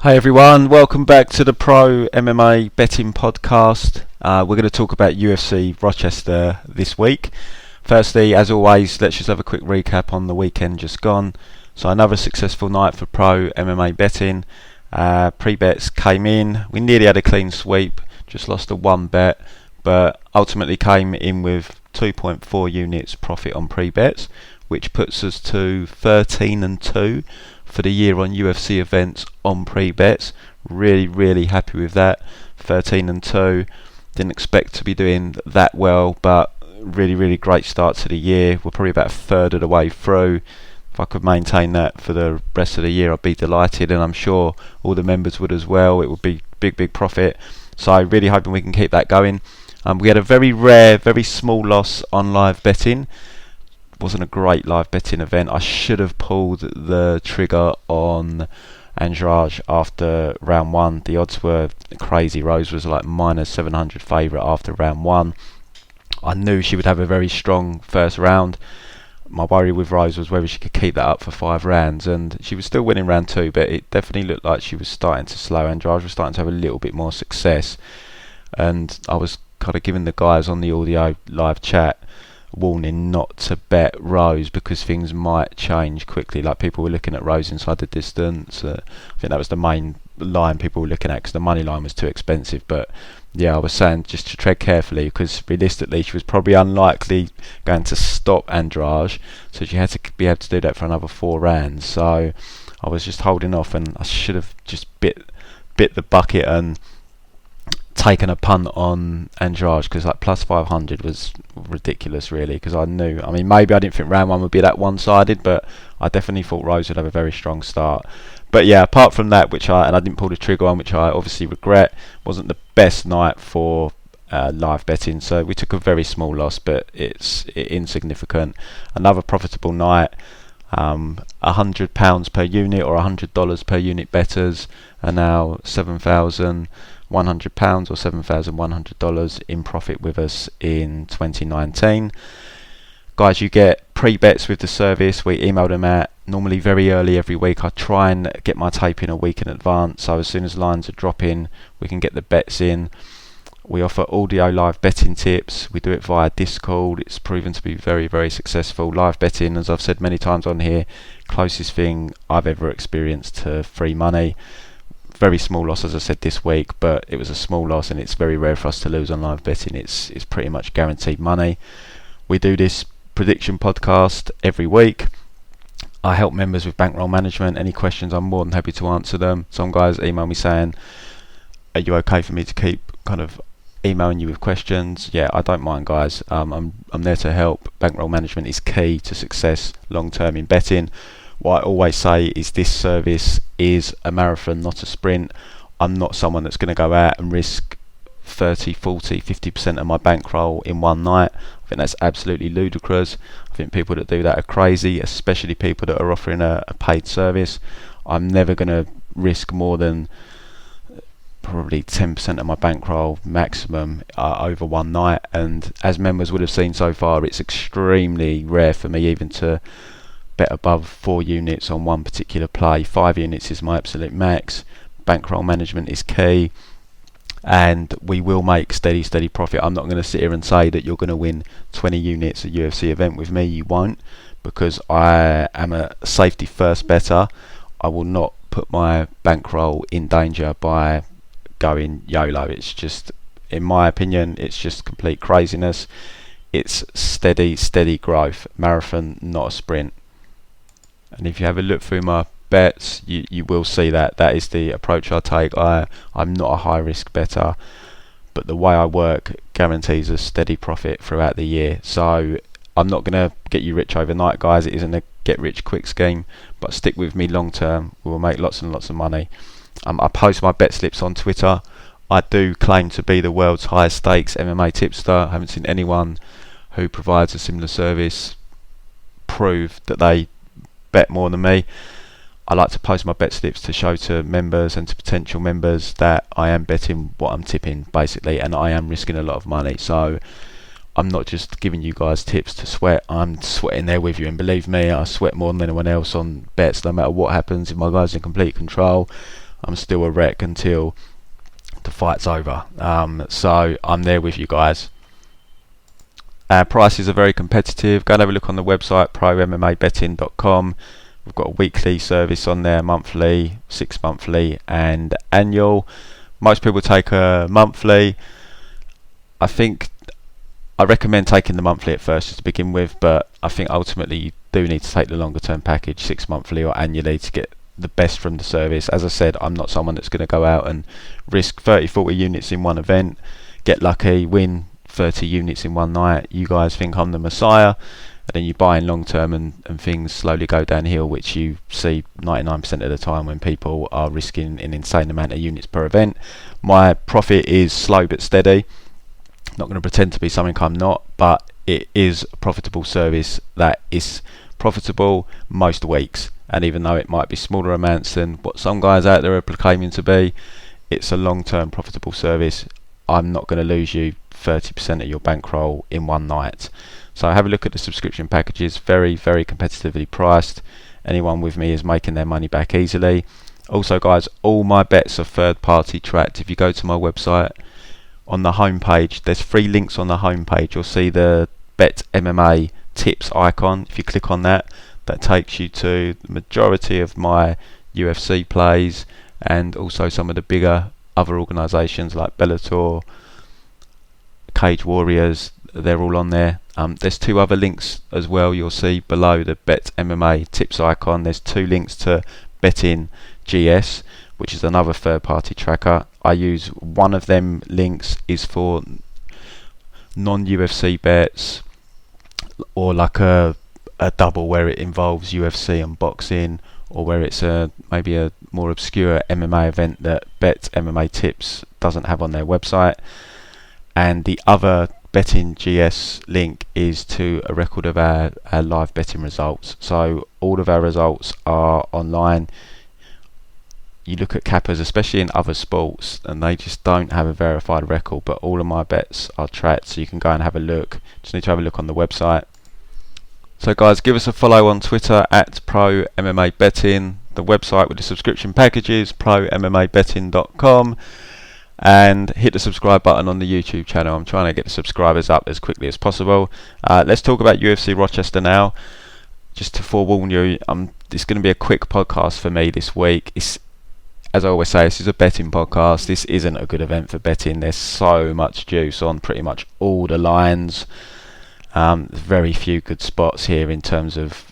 Hi everyone, welcome back to the Pro MMA Betting Podcast. We're going to talk about UFC Rochester this week. Firstly, as always, let's just have a quick recap on the weekend just gone. So another successful night for Pro MMA Betting. Pre-bets came in. We nearly had a clean sweep, just lost a one bet, but ultimately came in with 2.4 units profit on pre-bets, which puts us to 13-2 for the year on UFC events on pre-bets. Really happy with that. 13-2. Didn't expect to be doing that well, but really great start to the year. We're probably about a third of the way through. If I could maintain that for the rest of the year, I'd be delighted, and I'm sure all the members would as well. It would be big profit. So really hoping we can keep that going. We had a very rare, very small loss on live betting. Wasn't a great live betting event. I should have pulled the trigger on Andrade after round one. The odds were crazy. Rose was like minus 700 favourite after round one. I knew she would have a very strong first round. My worry with Rose was whether she could keep that up for 5 rounds, and she was still winning round 2, but it definitely looked like she was starting to slow. Andrade was starting to have a little bit more success, and I was kind of giving the guys on the audio live chat warning not to bet Rose because things might change quickly. Like, people were looking at Rose inside the distance. I think that was the main line people were looking at because the money line was too expensive. But yeah, I was saying just to tread carefully because realistically she was probably unlikely going to stop Andrade, so she had to be able to do that for another 4 rounds. So I was just holding off, and I should have just bit the bucket and taken a punt on Andrade, because like plus 500 was ridiculous really, because I mean maybe I didn't think round 1 would be that one-sided, but I definitely thought Rose would have a very strong start. But yeah, apart from that, I didn't pull the trigger on, which I obviously regret. Wasn't the best night for live betting, so we took a very small loss, but it's insignificant. Another profitable night. £100 per unit or $100 per unit bettors are now £7,100 or $7,100 in profit with us in 2019. Guys, you get pre-bets with the service. We email them out normally very early every week. I try and get my tape in a week in advance, so as soon as lines are dropping we can get the bets in. We offer audio live betting tips. We do it via Discord. It's proven to be very successful. Live betting, as I've said many times on here, closest thing I've ever experienced to free money. Very small loss, as I said, this week, but it was a small loss, and it's very rare for us to lose on live betting. It's pretty much guaranteed money. We do this prediction podcast every week. I help members with bankroll management. Any questions, I'm more than happy to answer them. Some guys email me saying, are you okay for me to keep kind of emailing you with questions? Yeah, I don't mind, guys. I'm there to help. Bankroll management is key to success long term in betting. What I always say is this service is a marathon, not a sprint. I'm not someone that's going to go out and risk 30, 40, 50% of my bankroll in one night. I think that's absolutely ludicrous. I think people that do that are crazy, especially people that are offering a paid service. I'm never going to risk more than probably 10% of my bankroll maximum over one night, and as members would have seen so far, it's extremely rare for me even to bet above 4 units on one particular play. 5 units is my absolute max. Bankroll management is key, and we will make steady profit. I'm not going to sit here and say that you're going to win 20 units at UFC event with me. You won't, because I am a safety first bettor. I will not put my bankroll in danger by going YOLO. It's just, in my opinion, it's just complete craziness. It's steady growth, marathon, not a sprint. And if you have a look through my bets, you will see that is the approach I take. I'm not a high risk bettor, but the way I work guarantees a steady profit throughout the year. So I'm not going to get you rich overnight, guys. It isn't a get rich quick scheme, but stick with me long term. We will make lots and lots of money. I post my bet slips on Twitter. I do claim to be the world's highest stakes MMA tipster. I haven't seen anyone who provides a similar service prove that they bet more than me. I like to post my bet slips to show to members and to potential members that I am betting what I'm tipping, basically, and I am risking a lot of money. So I'm not just giving you guys tips to sweat. I'm sweating there with you, and believe me, I sweat more than anyone else on bets, no matter what happens. If my guys are in complete control, I'm still a wreck until the fight's over. So I'm there with you guys. Prices are very competitive. Go and have a look on the website, prommmabetting.com. We've got a weekly service on there, monthly, 6 monthly and annual. Most people take a monthly. I recommend taking the monthly at first just to begin with, but I think ultimately you do need to take the longer term package, 6 monthly or annually, to get the best from the service. As I said, I'm not someone that's going to go out and risk 30-40 units in one event, get lucky, win 30 units in one night. You guys think I'm the messiah, and then you buy in long term and things slowly go downhill, which you see 99% of the time when people are risking an insane amount of units per event. My profit is slow but steady. Not going to pretend to be something I'm not, but it is a profitable service that is profitable most weeks. And even though it might be smaller amounts than what some guys out there are claiming to be, it's a long-term profitable service. I'm not going to lose you 30% of your bankroll in one night. So have a look at the subscription packages. Very, very competitively priced. Anyone with me is making their money back easily. Also guys, all my bets are third-party tracked. If you go to my website, on the home page, there's 3 links on the home page. You'll see the Bet MMA tips icon. If you click on that, that takes you to the majority of my UFC plays, and also some of the bigger other organisations like Bellator, Cage Warriors. They're all on there. There's 2 other links as well. You'll see below the Bet MMA tips icon. There's 2 links to Betting GS, which is another third-party tracker. I use one of them links is for non-UFC bets, or like a double where it involves UFC and boxing, or where it's maybe a more obscure MMA event that Bet MMA Tips doesn't have on their website. And the other Betting GS link is to a record of our live betting results. So all of our results are online. You look at cappers, especially in other sports, and they just don't have a verified record, but all of my bets are tracked, so you can go and have a look. Just need to have a look on the website. So guys, give us a follow on Twitter at Pro MMA Betting, the website with the subscription packages, prommmabetting.com, and hit the subscribe button on the YouTube channel. I'm trying to get the subscribers up as quickly as possible. Let's talk about UFC Rochester now. Just to forewarn you, it's going to be a quick podcast for me this week. As I always say, this is a betting podcast. This isn't a good event for betting. There's so much juice on pretty much all the lines. Very few good spots here in terms of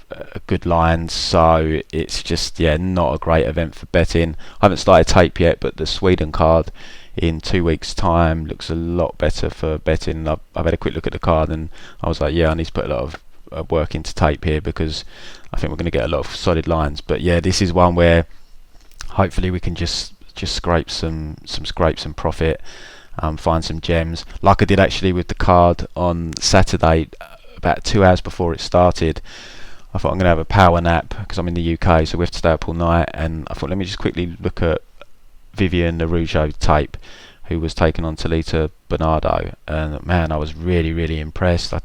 good lines. So it's just, not a great event for betting. I haven't started tape yet, but the Sweden card in 2 weeks' time looks a lot better for betting. I've had a quick look at the card and I was like, I need to put a lot of work into tape here, because I think we're going to get a lot of solid lines. But this is one where hopefully we can just scrape some profit, find some gems, like I did actually with the card on Saturday. About 2 hours before it started, I thought I'm going to have a power nap because I'm in the UK, so we have to stay up all night, and I thought let me just quickly look at Vivian Araujo tape, who was taken on Talita Bernardo, and man, I was really impressed. I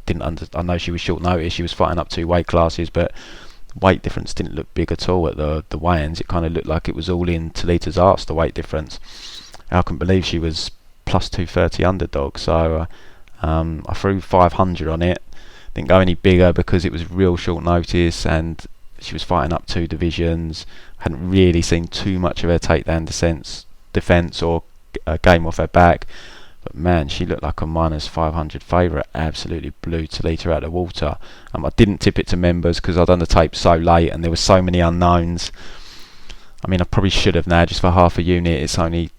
know she was short notice, she was fighting up 2 weight classes, but weight difference didn't look big at all at the weigh-ins. It kind of looked like it was all in Talita's arse, the weight difference. I couldn't believe she was plus 230 underdog, so I threw 500 on it. Didn't go any bigger because it was real short notice and she was fighting up 2 divisions. Hadn't really seen too much of her takedown defense or game off her back, but man, she looked like a minus 500 favourite. Absolutely blew Talita out of the water. I didn't tip it to members because I'd done the tape so late and there were so many unknowns. I mean, I probably should have now, just for half a unit. It's only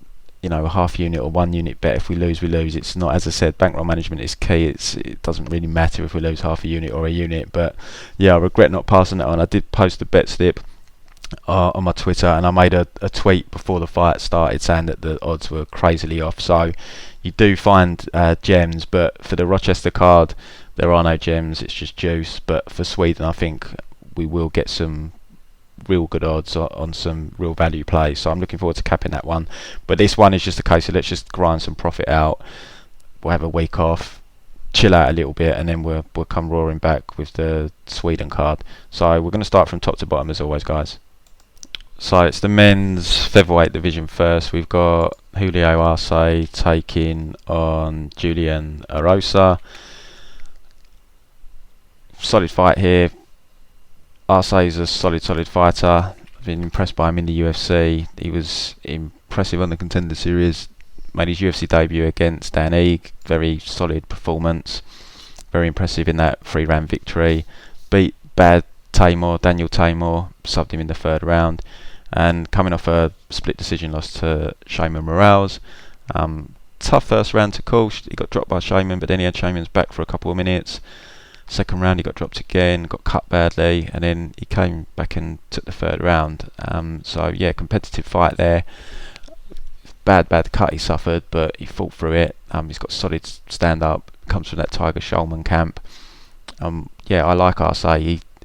a half unit or 1 unit bet. If we lose, we lose. It's not, as I said, bankroll management is key. It doesn't really matter if we lose half a unit or a unit. But I regret not passing that on. I did post a bet slip on my Twitter, and I made a tweet before the fight started saying that the odds were crazily off. So you do find gems, but for the Rochester card there are no gems, it's just juice. But for Sweden, I think we will get some real good odds on some real value plays, so I'm looking forward to capping that one. But this one is just a case of let's just grind some profit out. We'll have a week off, chill out a little bit, and then we'll come roaring back with the Sweden card. So we're going to start from top to bottom as always, guys. So it's the men's featherweight division first. We've got Julio Arce taking on Julian Arosa. Solid fight here. Arce is a solid fighter. I've been impressed by him in the UFC. He was impressive on the Contender Series. Made his UFC debut against Dan Ige. Very solid performance. Very impressive in that 3-round victory. Beat bad Daniel Tamor, subbed him in the 3rd round. And coming off a split decision loss to Shaman Morales. Tough first round to call. He got dropped by Shaman, but then he had Shaman's back for a couple of minutes. 2nd round he got dropped again, got cut badly, and then he came back and took the 3rd round. So yeah, competitive fight there. Bad cut he suffered, but he fought through it. He's got solid stand up. Comes from that Tiger Schulman camp. Yeah, I like Arce.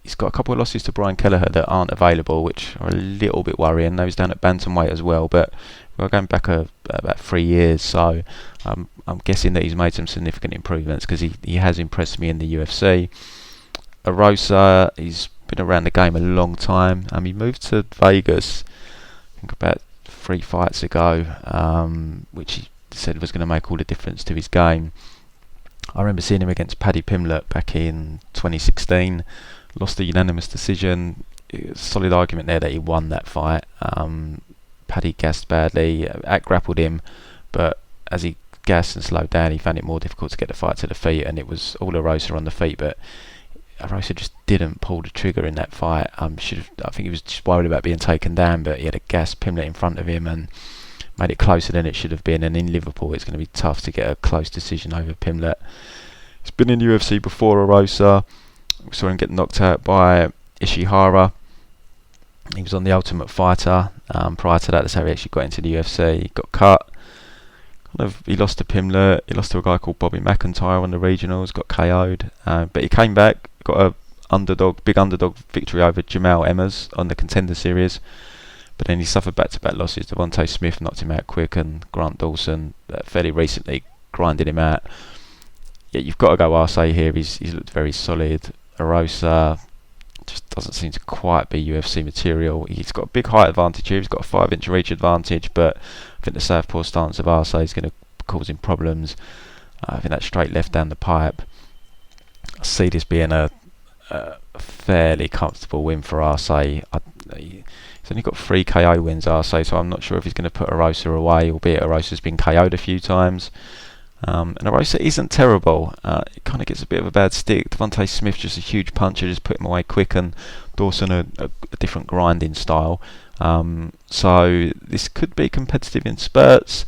He's got a couple of losses to Brian Kelleher that aren't available, which are a little bit worrying. Now he's down at bantamweight as well, but we're going back about 3 years, so I'm guessing that he's made some significant improvements because he has impressed me in the UFC. Arosa, he's been around the game a long time. He moved to Vegas, I think about 3 fights ago, which he said was going to make all the difference to his game. I remember seeing him against Paddy Pimblett back in 2016. Lost a unanimous decision. Solid argument there that he won that fight. Paddy gassed badly, out-grappled him, but as he gassed and slowed down, he found it more difficult to get the fight to the feet, and it was all Arosa on the feet, but Arosa just didn't pull the trigger in that fight. I think he was just worried about being taken down, but he had a gassed Pimblett in front of him and made it closer than it should have been, and in Liverpool it's going to be tough to get a close decision over Pimblett. He's been in UFC before, Arosa. We saw him get knocked out by Ishihara. He was on The Ultimate Fighter. Prior to that, that's how he actually got into the UFC. He got cut. He lost to Pimblett. He lost to a guy called Bobby McIntyre on the regionals. Got KO'd. But he came back. Got a big underdog victory over Jamal Emmers on the Contender Series. But then he suffered back-to-back losses. Devontae Smith knocked him out quick, and Grant Dawson fairly recently grinded him out. Yeah, you've got to go Arce here. He's looked very solid. Arosa just doesn't seem to quite be UFC material. He's got a big height advantage here. He's got a 5-inch reach advantage, but I think the southpaw stance of Arce is going to cause him problems. I think that straight left down the pipe. I see this being a fairly comfortable win for Arce. He's only got 3 KO wins, Arce, so I'm not sure if he's going to put Arosa away, albeit Arosa's been KO'd a few times. And Arosa isn't terrible. It kind of gets a bit of a bad stick. Devontae Smith just a huge puncher, just put him away quick, and Dawson a different grinding style. So this could be competitive in spurts.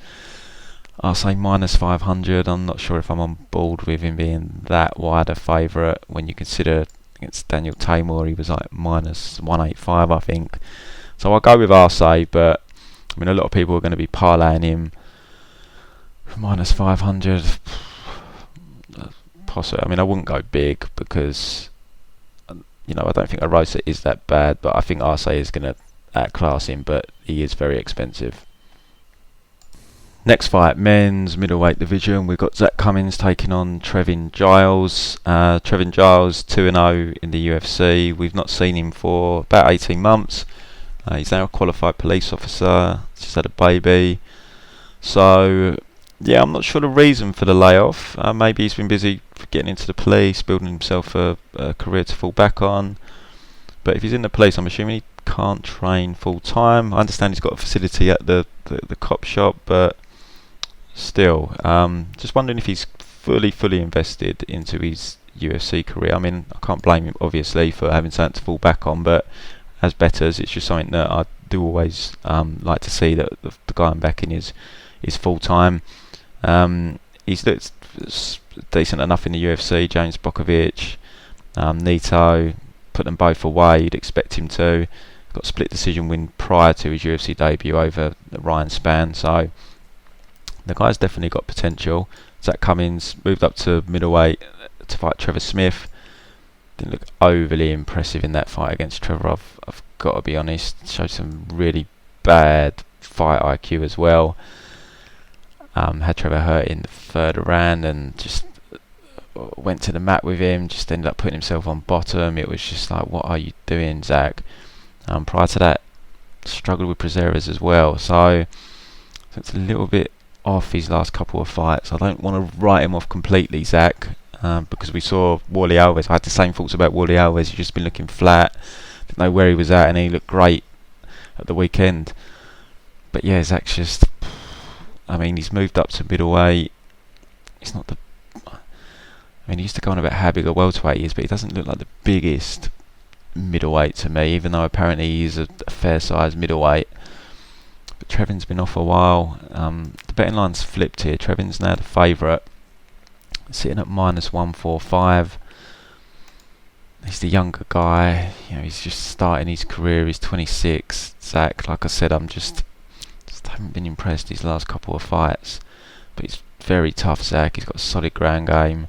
I'll say minus 500. I'm not sure if I'm on board with him being that wide a favourite when you consider against Daniel Tamor he was like minus 185, I think. So I'll go with Arce, but I mean a lot of people are going to be parlaying him minus 500. Possibly. I mean, I wouldn't go big because I don't think Arosa is that bad, but I think Arce is going to outclass him, but he is very expensive. Next fight, men's middleweight division. We've got Zach Cummings taking on Trevin Giles. Trevin Giles 2-0 in the UFC. We've not seen him for about 18 months. He's now a qualified police officer. Just had a baby. So yeah, I'm not sure the reason for the layoff. Maybe he's been busy getting into the police, building himself a career to fall back on. But if he's in the police, I'm assuming he can't train full time. I understand he's got a facility at the cop shop, but still, just wondering if he's fully invested into his UFC career. I mean, I can't blame him obviously for having something to fall back on, but as bettors, it's just something that I do always like to see, that the guy I'm backing is full time. He's looked decent enough in the UFC. James Bokovic, Nito, put them both away. You'd expect him to. Got a split decision win prior to his UFC debut over Ryan Spann, so the guy's definitely got potential. Zach Cummings moved up to middleweight to fight Trevor Smith. Didn't look overly impressive in that fight against Trevor, I've got to be honest. Showed some really bad fight IQ as well. Had Trevor hurt in the 3rd round and just went to the mat with him, just ended up putting himself on bottom. It was just like, what are you doing, Zach? Prior to that, struggled with Prezeras as well. So it's a little bit off his last couple of fights. I don't want to write him off completely, Zach, because we saw Wally Alves. I had the same thoughts about Wally Alves. He's just been looking flat. Didn't know where he was at, and he looked great at the weekend. But yeah, Zach's just... I mean, he's moved up to middleweight. He's not the... I mean, he used to go on about how big a welterweight he is, but he doesn't look like the biggest middleweight to me, even though apparently he's a fair-sized middleweight. But Trevin's been off a while. The betting line's flipped here. Trevin's now the favourite, sitting at -145. He's the younger guy. You know, he's just starting his career. He's 26. Zach, like I said, just haven't been impressed his last couple of fights. But he's very tough, Zach. He's got a solid ground game.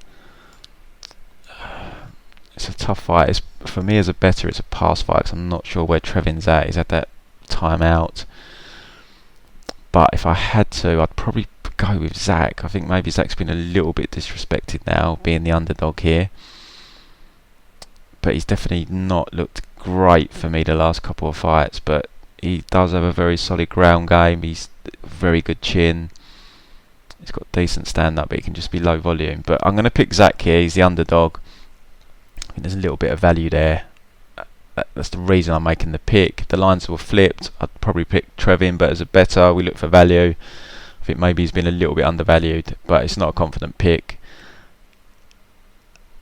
It's a tough fight. For me as a bettor, it's a pass fight because I'm not sure where Trevin's at. He's had that time out. But if I had to, I'd probably go with Zach. I think maybe Zach's been a little bit disrespected now, being the underdog here. But he's definitely not looked great for me the last couple of fights. But he does have a very solid ground game. He's very good chin. He's got decent stand-up, but he can just be low volume. But I'm going to pick Zach here. He's the underdog. I think there's a little bit of value there. That's the reason I'm making the pick. If the lines were flipped, I'd probably pick Trevin, but as a bettor, we look for value. I think maybe he's been a little bit undervalued, but it's not a confident pick.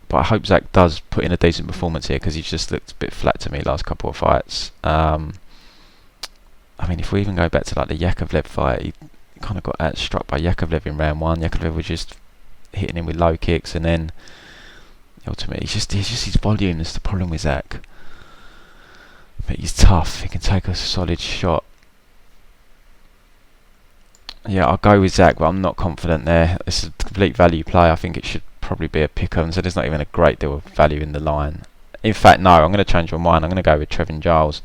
But I hope Zach does put in a decent performance here, because he's just looked a bit flat to me last couple of fights. I mean, if we even go back to like the Yakovlev fight, he kind of got outstruck by Yakovlev in round 1. Yakovlev was just hitting him with low kicks, and then ultimately, it's just his volume that's the problem with Zach. But he's tough. He can take a solid shot. Yeah, I'll go with Zach, but I'm not confident there. It's a complete value play. I think it should probably be a pick-em, so there's not even a great deal of value in the line. In fact, no, I'm going to change my mind. I'm going to go with Trevin Giles.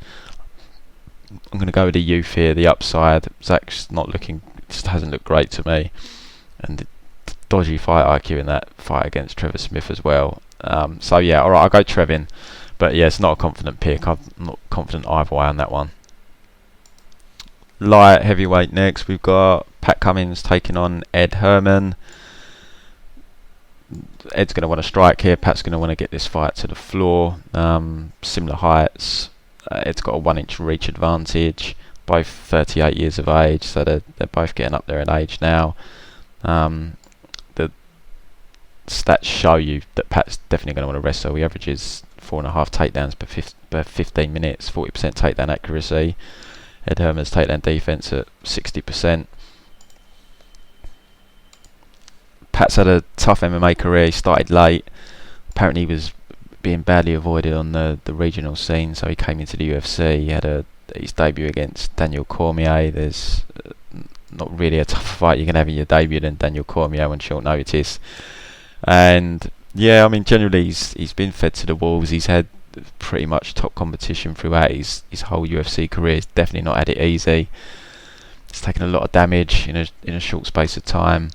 I'm going to go with the youth here, the upside. Zach's not looking, just hasn't looked great to me. And the dodgy fight IQ in that fight against Trevor Smith as well. So yeah, alright, I'll go Trevin. But yeah, it's not a confident pick. I'm not confident either way on that one. Light heavyweight next. We've got Pat Cummings taking on Ed Herman. Ed's going to want to strike here. Pat's going to want to get this fight to the floor. Similar heights. Ed's got a 1-inch reach advantage. Both 38 years of age, so they're both getting up there in age now. The stats show you that Pat's definitely going to want to wrestle. He averages 4.5 takedowns per 15 minutes, 40% takedown accuracy. Ed Herman's takedown defense at 60%. Pat's had a tough MMA career. He started late. Apparently he was being badly avoided on the regional scene, so he came into the UFC. He had his debut against Daniel Cormier. There's not really a tougher fight you can have in your debut than Daniel Cormier on short notice. And yeah, I mean, generally he's been fed to the wolves. He's had pretty much top competition throughout his whole UFC career. He's definitely not had it easy. He's taken a lot of damage in a short space of time.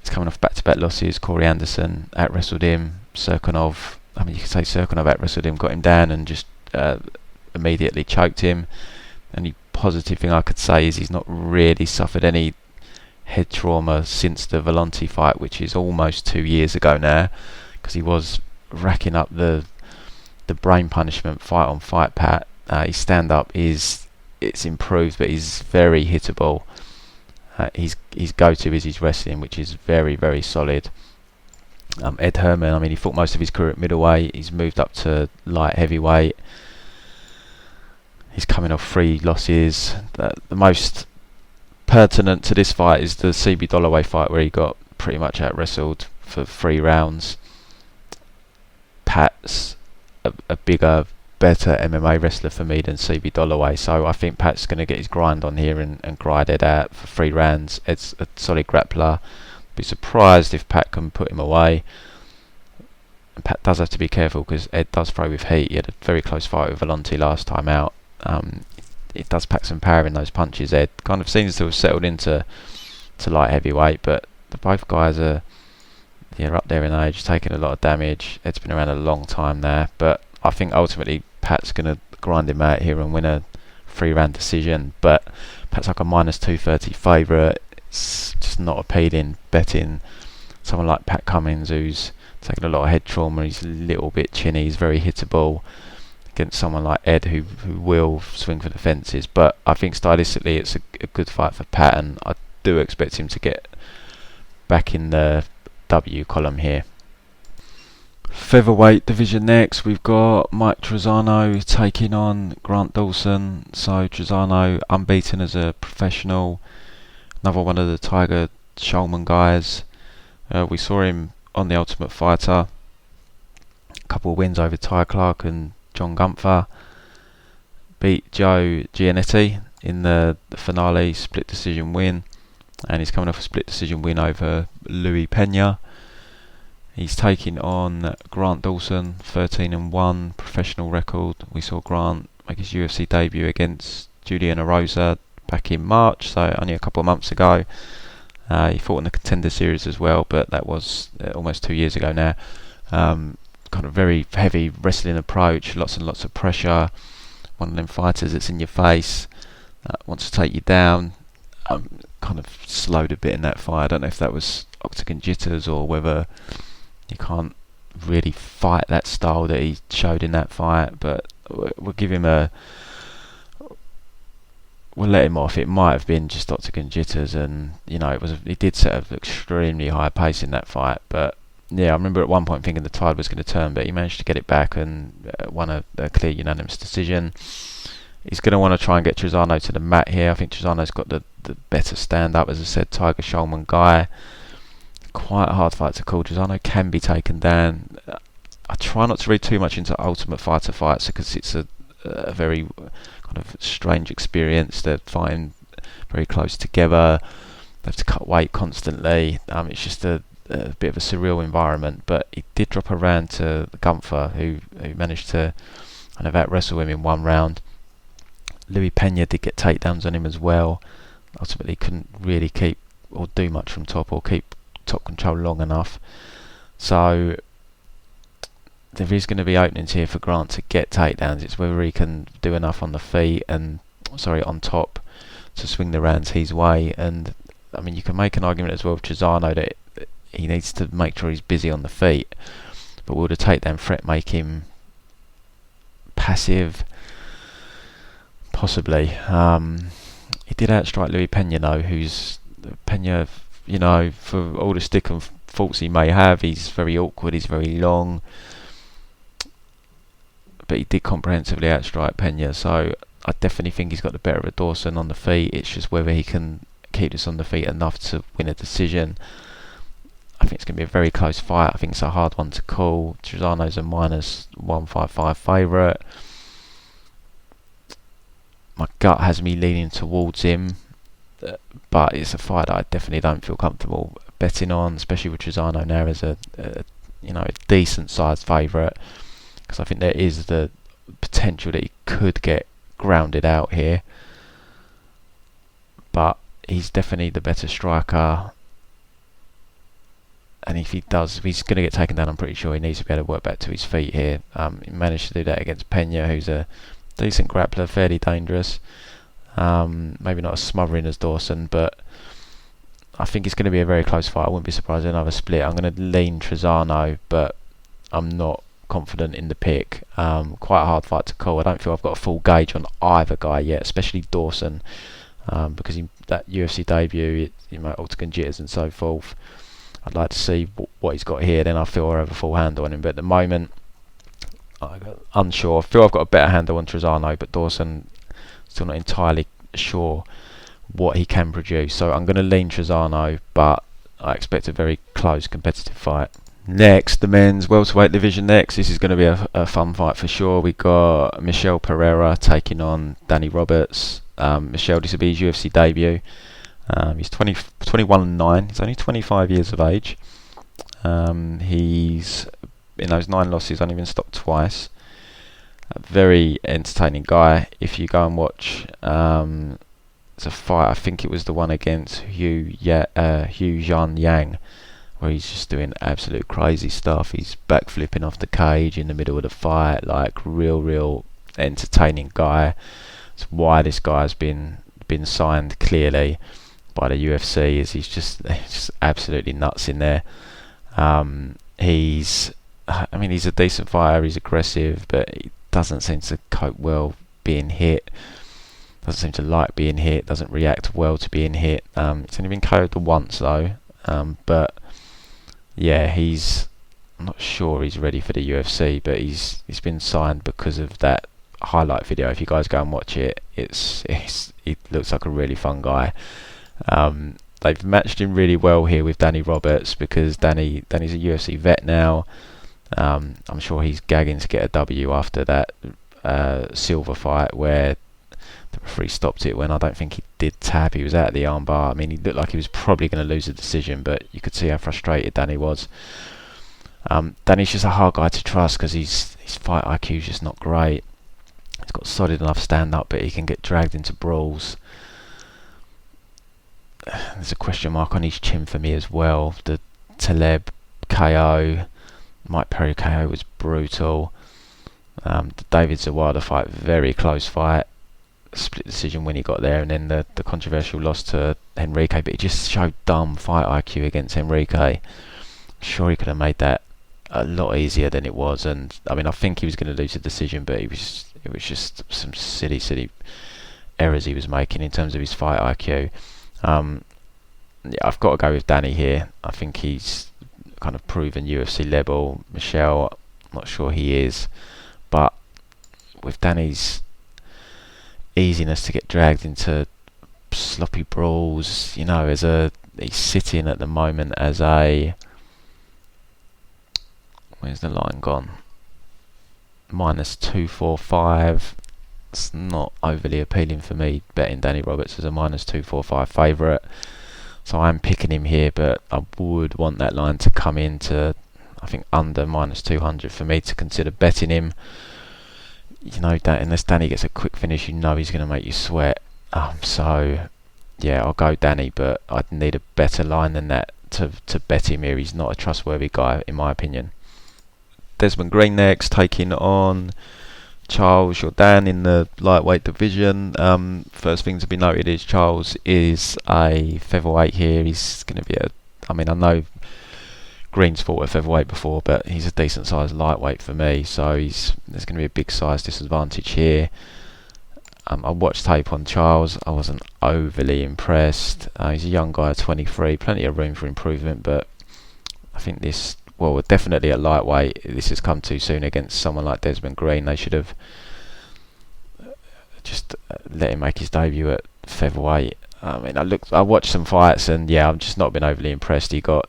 He's coming off back-to-back losses. Corey Anderson out-wrestled him. Serkinov, I mean, you could say Serkinov out-wrestled him, got him down and just immediately choked him. The only positive thing I could say is he's not really suffered any head trauma since the Volante fight, which is almost 2 years ago now, because he was racking up the brain punishment fight on Fight Pat. His stand-up it's improved, but he's very hittable. His go-to is his wrestling, which is very, very solid. Ed Herman, I mean, he fought most of his career at middleweight. He's moved up to light heavyweight. He's coming off 3 losses. The most pertinent to this fight is the CB Dollaway fight, where he got pretty much out-wrestled for 3 rounds. Pat's a bigger, better MMA wrestler for me than CB Dollaway, so I think Pat's going to get his grind on here and grind Ed out for 3 rounds. Ed's a solid grappler. Be surprised if Pat can put him away. And Pat does have to be careful, because Ed does throw with heat. He had a very close fight with Volante last time out. It does pack some power in those punches. Ed kind of seems to have settled into light heavyweight, but both guys are up there in age, taking a lot of damage. Ed's been around a long time there, but I think ultimately Pat's going to grind him out here and win a 3-round decision, but perhaps like a -230 favourite, it's just not appealing betting someone like Pat Cummings, who's taken a lot of head trauma. He's a little bit chinny, he's very hittable, against someone like Ed who will swing for the fences. But I think stylistically it's a good fight for Pat, and I do expect him to get back in the W column here. Featherweight division next, we've got Mike Trizano taking on Grant Dawson. So Trizano unbeaten as a professional, another one of the Tiger Shulman guys. We saw him on the Ultimate Fighter, a couple of wins over Ty Clark and John Gunther, beat Joe Giannetti in the finale split decision win, and he's coming off a split decision win over Louis Pena. He's taking on Grant Dawson, 13-1 professional record. We saw Grant make his UFC debut against Julian Erosa back in March, so only a couple of months ago. He fought in the Contender Series as well, but that was almost 2 years ago now. Kind of very heavy wrestling approach, lots and lots of pressure. One of them fighters that's in your face, wants to take you down. Kind of slowed a bit in that fight. I don't know if that was octagon jitters or whether you can't really fight that style that he showed in that fight, but we'll give him we'll let him off. It might have been just octagon jitters, and he did set an extremely high pace in that fight. But yeah, I remember at one point thinking the tide was going to turn, but he managed to get it back and won a clear unanimous decision. He's going to want to try and get Trizano to the mat here. I think Trizano's got the better stand-up, as I said, Tiger Shulman guy. Quite a hard fight to call. Trizano can be taken down. I try not to read too much into Ultimate Fighter fights because it's a very kind of strange experience. They're fighting very close together. They have to cut weight constantly. It's just a bit of a surreal environment. But he did drop a round to Gunther, who managed to kind of out-wrestle him in one round. Louis Pena did get takedowns on him as well. Ultimately couldn't really keep or do much from top or keep top control long enough. So there is going to be openings here for Grant to get takedowns. It's whether he can do enough on the feet and on top to swing the rounds his way. And I mean, you can make an argument as well with Trizano that he needs to make sure he's busy on the feet. But will the takedown threat make him passive? Possibly. He did outstrike Louis Pena though, who's Pena, for all the stick and faults he may have, he's very awkward, he's very long. But he did comprehensively outstrike Pena, so I definitely think he's got the better of Dawson on the feet. It's just whether he can keep this on the feet enough to win a decision. I think it's going to be a very close fight. I think it's a hard one to call. Trizano's a -155 favourite. My gut has me leaning towards him, but it's a fight that I definitely don't feel comfortable betting on, especially with Trizano now as a decent sized favourite, because I think there is the potential that he could get grounded out here. But he's definitely the better striker, and if he does, if he's going to get taken down, I'm pretty sure he needs to be able to work back to his feet here. He managed to do that against Pena, who's a decent grappler, fairly dangerous. Maybe not as smothering as Dawson, but I think it's going to be a very close fight. I wouldn't be surprised at another split. I'm going to lean Trizano, but I'm not confident in the pick. Quite a hard fight to call. I don't feel I've got a full gauge on either guy yet, especially Dawson, because that UFC debut, octagon jitters and so forth. I'd like to see what he's got here, then I feel I have a full handle on him. But at the moment, I'm unsure. I feel I've got a better handle on Trizano, but Dawson, still not entirely sure what he can produce. So I'm going to lean Trizano, but I expect a very close competitive fight. Next, the men's welterweight division next. This is going to be a fun fight for sure. We've got Michel Pereira taking on Danny Roberts. Michel, this will be his UFC debut. He's 21-9. He's only 25 years of age. He's, in those 9 losses, only been stopped twice. A very entertaining guy. If you go and watch, it's a fight, I think it was the one against Hu Zhan Yang, where he's just doing absolute crazy stuff. He's backflipping off the cage in the middle of the fight, like real entertaining guy. It's why this guy's been signed clearly by the UFC, is he's just absolutely nuts in there. He's a decent fighter, he's aggressive, but he doesn't seem to cope well being hit. Doesn't seem to like being hit, doesn't react well to being hit. He's only been KO'd once though, but yeah, I'm not sure he's ready for the UFC, but he's been signed because of that highlight video. If you guys go and watch it, he looks like a really fun guy. They've matched him really well here with Danny Roberts, because Danny's a UFC vet now. I'm sure he's gagging to get a W after that Silva fight where the referee stopped it when I don't think he did tap. He was out of the armbar. I mean, he looked like he was probably going to lose the decision, but you could see how frustrated Danny was. Danny's just a hard guy to trust because his fight IQ is just not great. He's got solid enough stand-up, but he can get dragged into brawls. There's a question mark on his chin for me as well. The Taleb KO, Mike Perry KO was brutal. The David Zawada fight, very close fight. Split decision when he got there, and then the controversial loss to Henrique, but he just showed dumb fight IQ against Henrique. I'm sure he could have made that a lot easier than it was, and I mean, I think he was going to lose the decision, but it was just some silly errors he was making in terms of his fight IQ. Yeah, I've got to go with Danny here. I think he's kind of proven UFC level. Michel, I'm not sure he is, but with Danny's easiness to get dragged into sloppy brawls, he's sitting at the moment as a, where's the line gone? -245. It's not overly appealing for me betting Danny Roberts as a -245 favourite, so I'm picking him here, but I would want that line to come in to, I think, under -200 for me to consider betting him. That unless Danny gets a quick finish, he's going to make you sweat. So yeah, I'll go Danny, but I'd need a better line than that to bet him here. He's not a trustworthy guy in my opinion. Desmond Green next, taking on Charles Jourdain in the lightweight division. First thing to be noted is Charles is a featherweight here. He's going to be I know Green's fought at featherweight before, but he's a decent sized lightweight for me, so there's going to be a big size disadvantage here. I watched tape on Charles. I wasn't overly impressed. He's a young guy, 23, plenty of room for improvement, but I think definitely at lightweight, this has come too soon against someone like Desmond Green. They should have just let him make his debut at featherweight. I watched some fights, and yeah, I've just not been overly impressed. He got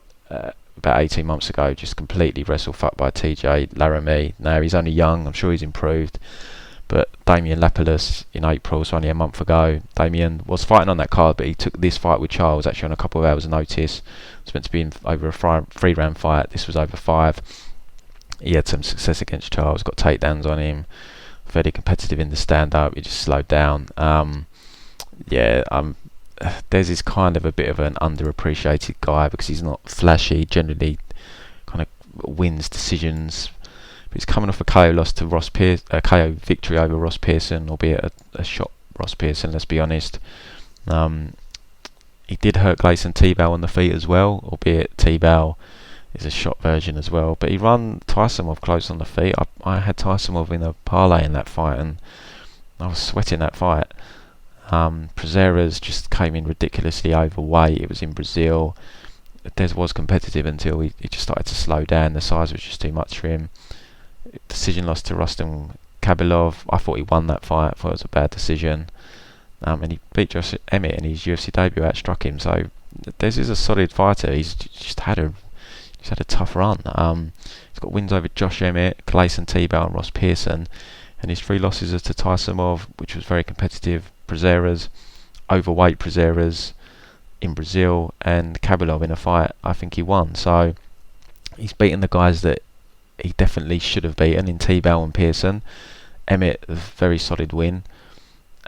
about 18 months ago just completely wrestle fucked by TJ Laramie. Now he's only young, I'm sure he's improved, but Damien Lapalus in April, so only a month ago, Damien was fighting on that card, but he took this fight with Charles actually on a couple of hours notice. It was meant to be over a 3-round fight. This was over 5. He had some success against Charles, got takedowns on him, fairly competitive in the stand-up. He just slowed down. Des is kind of a bit of an underappreciated guy because he's not flashy, generally kind of wins decisions, but he's coming off a KO loss to Ross Pearson, a KO victory over Ross Pearson, albeit a shot Ross Pearson, let's be honest. He did hurt Gleison Tebow on the feet as well, albeit Tebow is a shot version as well, but he run Tysonov close on the feet. I had Tysonov in a parlay in that fight, and I was sweating that fight. Prazeres just came in ridiculously overweight. It was in Brazil. Des was competitive until he just started to slow down. The size was just too much for him. Decision loss to Rustam Khabilov. I thought he won that fight. I thought it was a bad decision. And he beat Josh Emmett in his UFC debut, outstruck him. So Des is a solid fighter. He's had a tough run. He's got wins over Josh Emmett, Gleison Tebow, and Ross Pearson. And his 3 losses are to Tysonov, which was very competitive, Prazeres, overweight Prazeres in Brazil, and Khabilov in a fight I think he won. So he's beaten the guys that he definitely should have beaten in Tebow and Pearson. Emmett, a very solid win,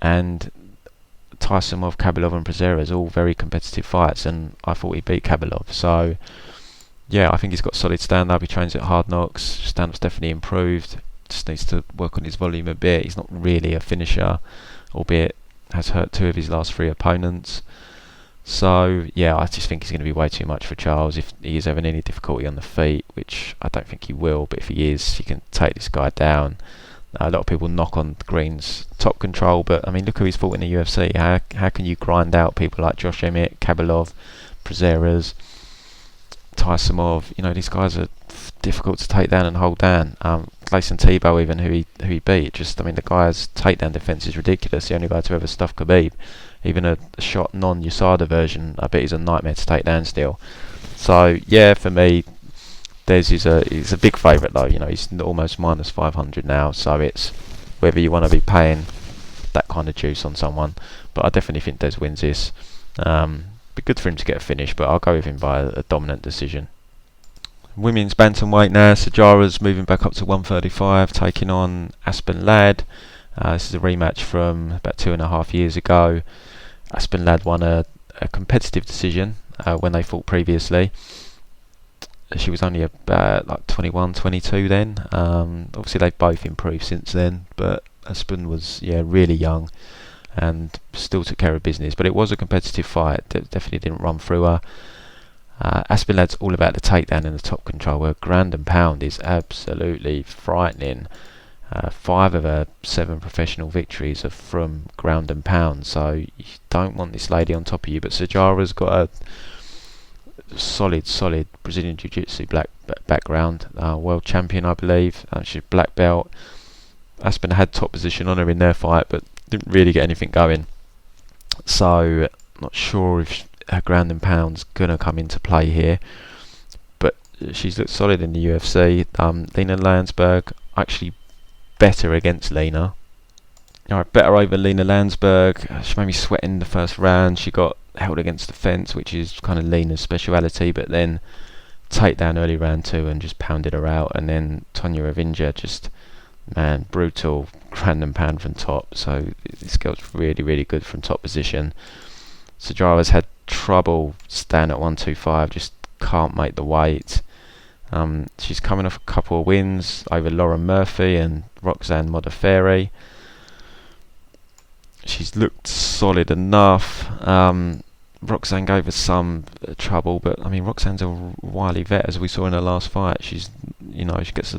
and Tysonov, Khabilov and Prazeres, all very competitive fights, and I thought he beat Khabilov. So yeah, I think he's got solid stand-up. He trains at Hard Knocks. Stand-up's definitely improved. Just needs to work on his volume a bit. He's not really a finisher. albeit has hurt 2 of his last 3 opponents. So yeah, I just think he's going to be way too much for Charles. If he is having any difficulty on the feet, which I don't think he will, but if he is, he can take this guy down. A lot of people knock on Green's top control, but I mean, look who he's fought in the UFC. How can you grind out people like Josh Emmett, Kabilov, Prazeres, Tysomov? You know, these guys are difficult to take down and hold down. Gleison Tebow, even who he beat, just, I mean, the guy's takedown defense is ridiculous. The only guy to ever stuff Khabib. Even a shot non-USADA version, I bet he's a nightmare to take down still. So yeah, for me, he's a big favourite though. You know, he's almost minus 500 now. So it's whether you want to be paying that kind of juice on someone. But I definitely think Des wins this. Be good for him to get a finish, but I'll go with him by a dominant decision. Women's bantamweight now. Sijara's moving back up to 135, taking on Aspen Ladd. This is a rematch from about 2.5 years ago. Aspen Ladd won a competitive decision when they fought previously. She was only about like 21, 22 then. Obviously they've both improved since then, but Aspen was really young and still took care of business. But it was a competitive fight. Definitely didn't run through her. Aspen Ladd's all about the takedown and the top control. Her ground and pound is absolutely frightening. 5 of her 7 professional victories are from ground and pound, so you don't want this lady on top of you. But Sijara's got a solid Brazilian Jiu-Jitsu background, world champion I believe. She's black belt. Aspen had top position on her in their fight, but didn't really get anything going. So not sure if her ground and pound's gonna come into play here. But she's looked solid in the UFC. Lina Landsberg actually better against Lina. Alright, better over Lina Landsberg. She made me sweat in the first round. She got held against the fence, which is kind of Lina's speciality, but then takedown early round 2 and just pounded her out. And then Tonya Avinja, just, man, brutal ground and pound from top. So this girl's really good from top position. Sijara's had trouble staying at 125, just can't make the weight. She's coming off a couple of wins over Lauren Murphy and Roxanne Modafferi. She's looked solid enough. Roxanne gave us some trouble, but I mean, Roxanne's a wily vet, as we saw in her last fight. She's, you know, she gets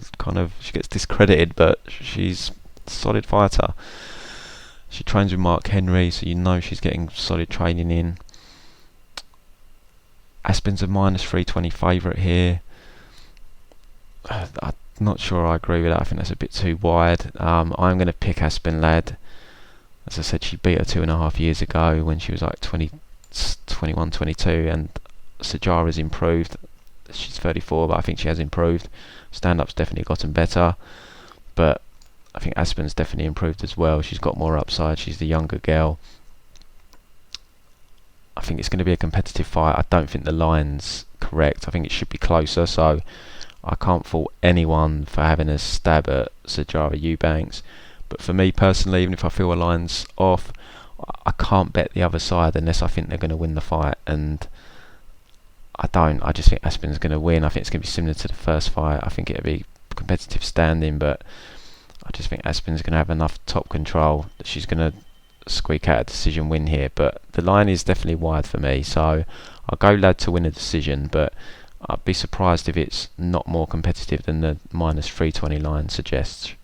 discredited, but she's a solid fighter. She trains with Mark Henry, so you know she's getting solid training in. Aspen's a minus 320 favourite here. I'm not sure I agree with that. I think that's a bit too wide. I'm going to pick Aspen Ladd. As I said, she beat her 2.5 years ago when she was like 21, 22, and Sijara's improved. She's 34, but I think she has improved. Stand-up's definitely gotten better, but I think Aspen's definitely improved as well. She's got more upside. She's the younger girl. I think it's going to be a competitive fight. I don't think the line's correct. I think it should be closer, so I can't fault anyone for having a stab at Sijara Eubanks. But for me personally, even if I feel a line's off, I can't bet the other side unless I think they're going to win the fight. And I don't. I just think Aspen's going to win. I think it's going to be similar to the first fight. I think it'll be competitive standing, but I just think Aspen's going to have enough top control that she's going to squeak out a decision win here. But the line is definitely wide for me, so I'll go Ladd to win a decision, but I'd be surprised if it's not more competitive than the minus 320 line suggests.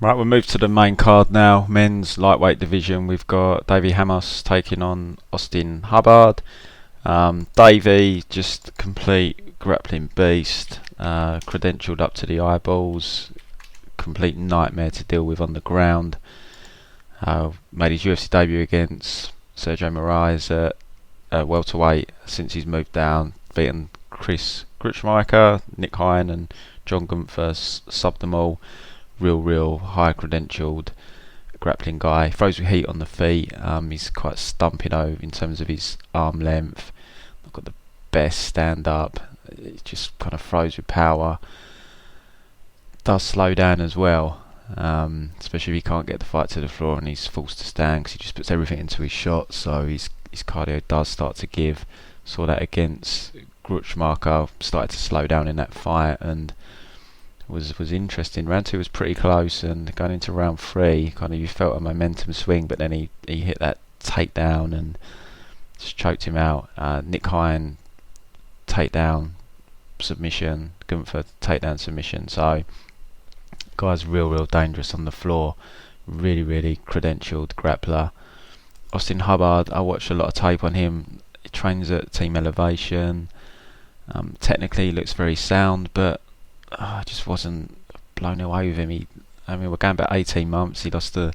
Right, we'll move to the main card now. Men's lightweight division. We've got Davi Ramos taking on Austin Hubbard. Davi, just complete grappling beast, credentialed up to the eyeballs, complete nightmare to deal with on the ground. Made his UFC debut against Sergio Moraes at welterweight since he's moved down, beaten Chris Gruchmacher, Nick Hine and John Gunther, subbed them all. Real high credentialed grappling guy. Throws with heat on the feet. He's quite stumpy though in terms of his arm length. Not got the best stand up. It just kind of throws with power. Does slow down as well, especially if he can't get the fight to the floor and he's forced to stand, because he just puts everything into his shot, so his cardio does start to give. Saw that against Gruchmacher, started to slow down in that fight, and was interesting. Round 2 was pretty close, and going into round 3, kind of you felt a momentum swing, but then he hit that takedown and just choked him out. Nick Hine takedown submission, Gunther takedown submission. So guy's real dangerous on the floor. Really credentialed grappler. Austin Hubbard, I watched a lot of tape on him. He trains at Team Elevation. Technically he looks very sound, but I just wasn't blown away with him. We're going back 18 months. He lost a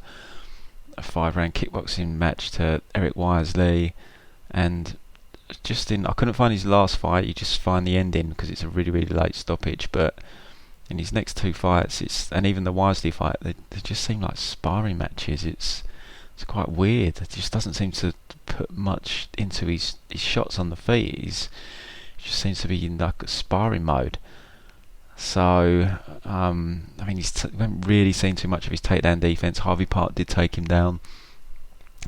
5-round kickboxing match to Eric Wisely, and I couldn't find his last fight. You just find the ending because it's a really late stoppage. But in his next 2 fights, and even the Wisely fight, they just seem like sparring matches. It's quite weird. It just doesn't seem to put much into his shots on the feet. He just seems to be in like a sparring mode. So, we haven't really seen too much of his takedown defense. Harvey Park did take him down,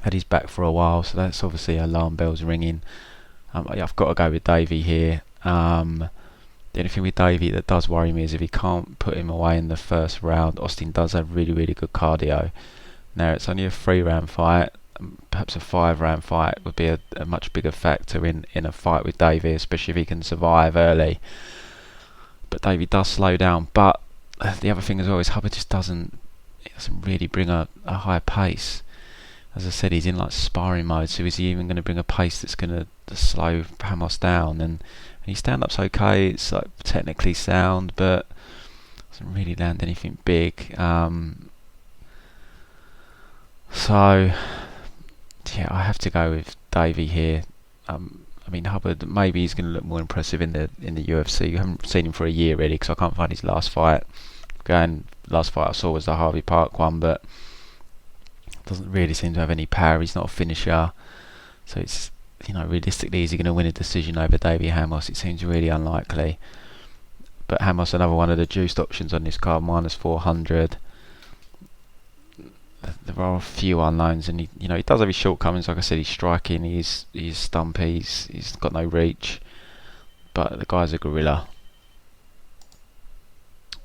had his back for a while, so that's obviously alarm bells ringing. I've got to go with Davi here. The only thing with Davi that does worry me is if he can't put him away in the first round. Austin does have really good cardio. Now it's only a 3-round fight. Perhaps a 5-round fight would be a much bigger factor in a fight with Davi, especially if he can survive early. But Davi does slow down. But the other thing as well is Hubbard just doesn't really bring a high pace. As I said, he's in like sparring mode, so is he even going to bring a pace that's going to slow Ramos down? And his stand-up's okay, it's like technically sound, but doesn't really land anything big. So yeah, I have to go with Davi here. Hubbard, maybe he's going to look more impressive in the UFC. I haven't seen him for a year really, because I can't find his last fight. Last fight I saw was the Harvey Park one, but doesn't really seem to have any power. He's not a finisher, so it's, realistically, is he going to win a decision over Davi Ramos? It seems really unlikely. But Ramos, another one of the juiced options on this card, -400. There are a few unknowns, and he does have his shortcomings. Like I said, he's striking, he's stumpy, he's got no reach, but the guy's a gorilla.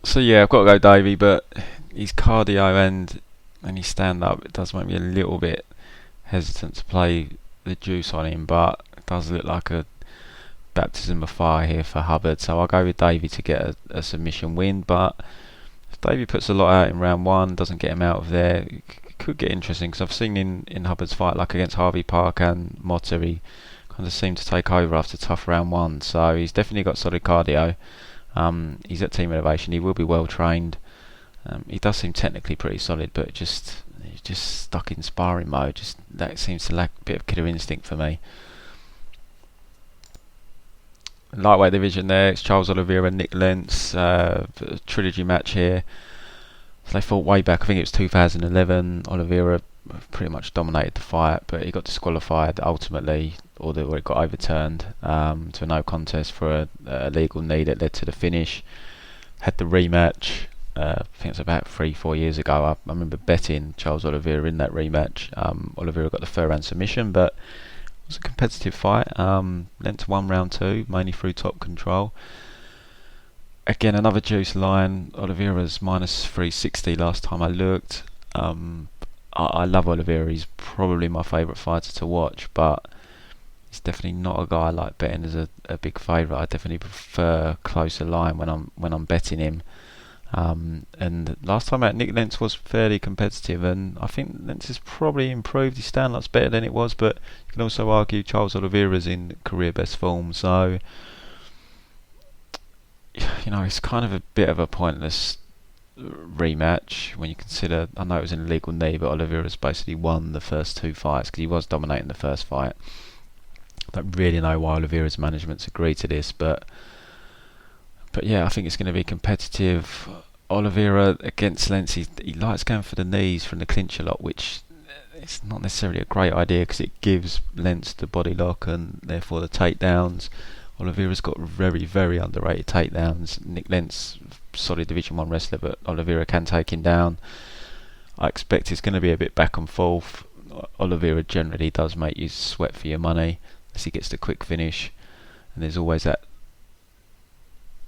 So yeah, I've got to go Davi, but his cardio and his stand-up, it does make me a little bit hesitant to play the juice on him, but it does look like a baptism of fire here for Hubbard. So I'll go with Davi to get a submission win, but if Davi puts a lot out in round 1, doesn't get him out of there, it could get interesting, because I've seen in Hubbard's fight, like against Harvey Park and Motta, he kind of seemed to take over after tough round 1, so he's definitely got solid cardio. He's at Team Elevation, he will be well trained. He does seem technically pretty solid, but he's just stuck in sparring mode. That seems to lack a bit of killer instinct for me. Lightweight division there, it's Charles Oliveira and Nick Lentz, trilogy match here. So they fought way back, I think it was 2011. Oliveira pretty much dominated the fight, but he got disqualified ultimately, or it got overturned to a no contest for a legal knee that led to the finish. Had the rematch. I think it was about 3-4 years ago. I remember betting Charles Oliveira in that rematch. Oliveira got the 3rd-round submission, but it was a competitive fight. Lentz won round 2, mainly through top control. Again, another juice line. Oliveira's -360 last time I looked. I love Oliveira. He's probably my favourite fighter to watch, but he's definitely not a guy I like betting as a big favourite. I definitely prefer closer line when I'm betting him. And last time out, Nick Lentz was fairly competitive, and I think Lentz has probably improved. His stand-up's better than it was, but you can also argue Charles Oliveira's in career best form, so it's kind of a bit of a pointless rematch when you consider, I know it was an illegal knee, but Oliveira's basically won the first 2 fights because he was dominating the first fight. I don't really know why Oliveira's management's agreed to this, but yeah, I think it's going to be competitive. Oliveira against Lentz, he likes going for the knees from the clinch a lot, which it's not necessarily a great idea because it gives Lentz the body lock and therefore the takedowns. Oliveira's got very underrated takedowns. Nick Lentz, solid Division 1 wrestler, but Oliveira can take him down. I expect it's going to be a bit back and forth. Oliveira generally does make you sweat for your money as he gets the quick finish, and there's always that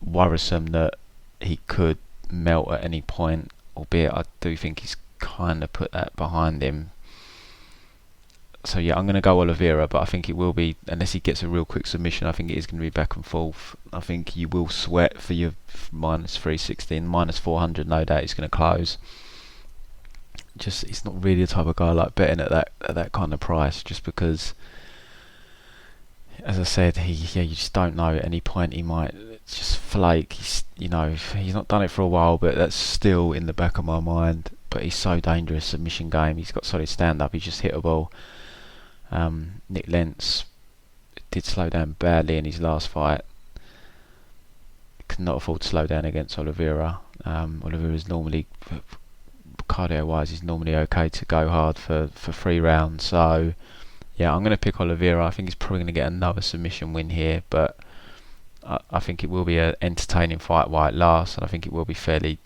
worrisome that he could melt at any point, albeit I do think he's kind of put that behind him. So yeah, I'm going to go Oliveira, but I think it will be, unless he gets a real quick submission, I think it is going to be back and forth. I think you will sweat for your minus 316, minus 400, no doubt he's going to close. Just, he's not really the type of guy I like betting at that kind of price, just because, as I said, you just don't know at any point he might just flake. He's not done it for a while, but that's still in the back of my mind. But he's so dangerous, submission game. He's got solid stand up. He's just hittable. Lentz did slow down badly in his last fight. Could not afford to slow down against Oliveira. Oliveira's normally, cardio wise, he's normally okay to go hard for 3 rounds. So yeah, I'm going to pick Oliveira. I think he's probably going to get another submission win here, but I think it will be an entertaining fight while it lasts, and I think it will be fairly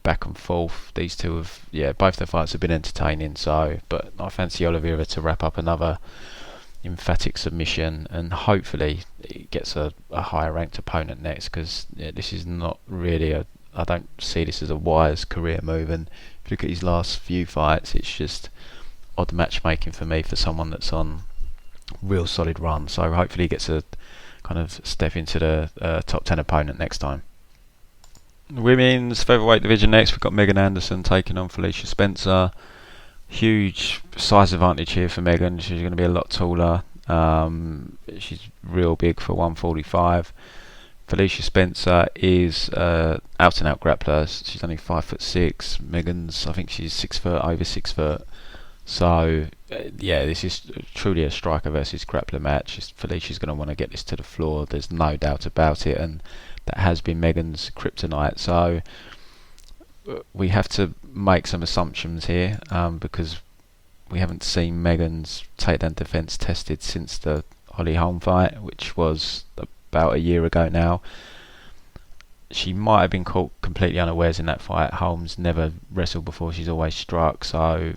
back and forth. These two have, both their fights have been entertaining, so, but I fancy Oliveira to wrap up another emphatic submission, and hopefully he gets a higher ranked opponent next, because this is not really I don't see this as a wise career move, and if you look at his last few fights, it's just odd matchmaking for me for someone that's on real solid run. So hopefully he gets a kind of step into the top 10 opponent next time. Women's featherweight division next, we've got Megan Anderson taking on Felicia Spencer. Huge size advantage here for Megan. She's going to be a lot taller. She's real big for 145. Felicia Spencer is out and out grappler. She's only 5'6". Megan's, I think she's 6 foot, over 6 foot. So this is truly a striker versus grappler match. Felicia's going to want to get this to the floor. There's no doubt about it, and that has been Megan's kryptonite. So we have to make some assumptions here, because we haven't seen Megan's takedown defence tested since the Holly Holm fight, which was about a year ago now. She might have been caught completely unawares in that fight. Holmes never wrestled before, she's always struck, so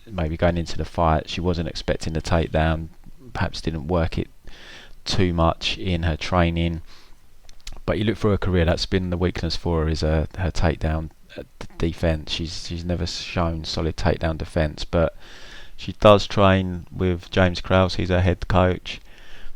maybe going into the fight she wasn't expecting the takedown, perhaps didn't work it too much in her training. But you look for her career, that's been the weakness for her, is her takedown defence. She's never shown solid takedown defence, but she does train with James Krause. He's her head coach,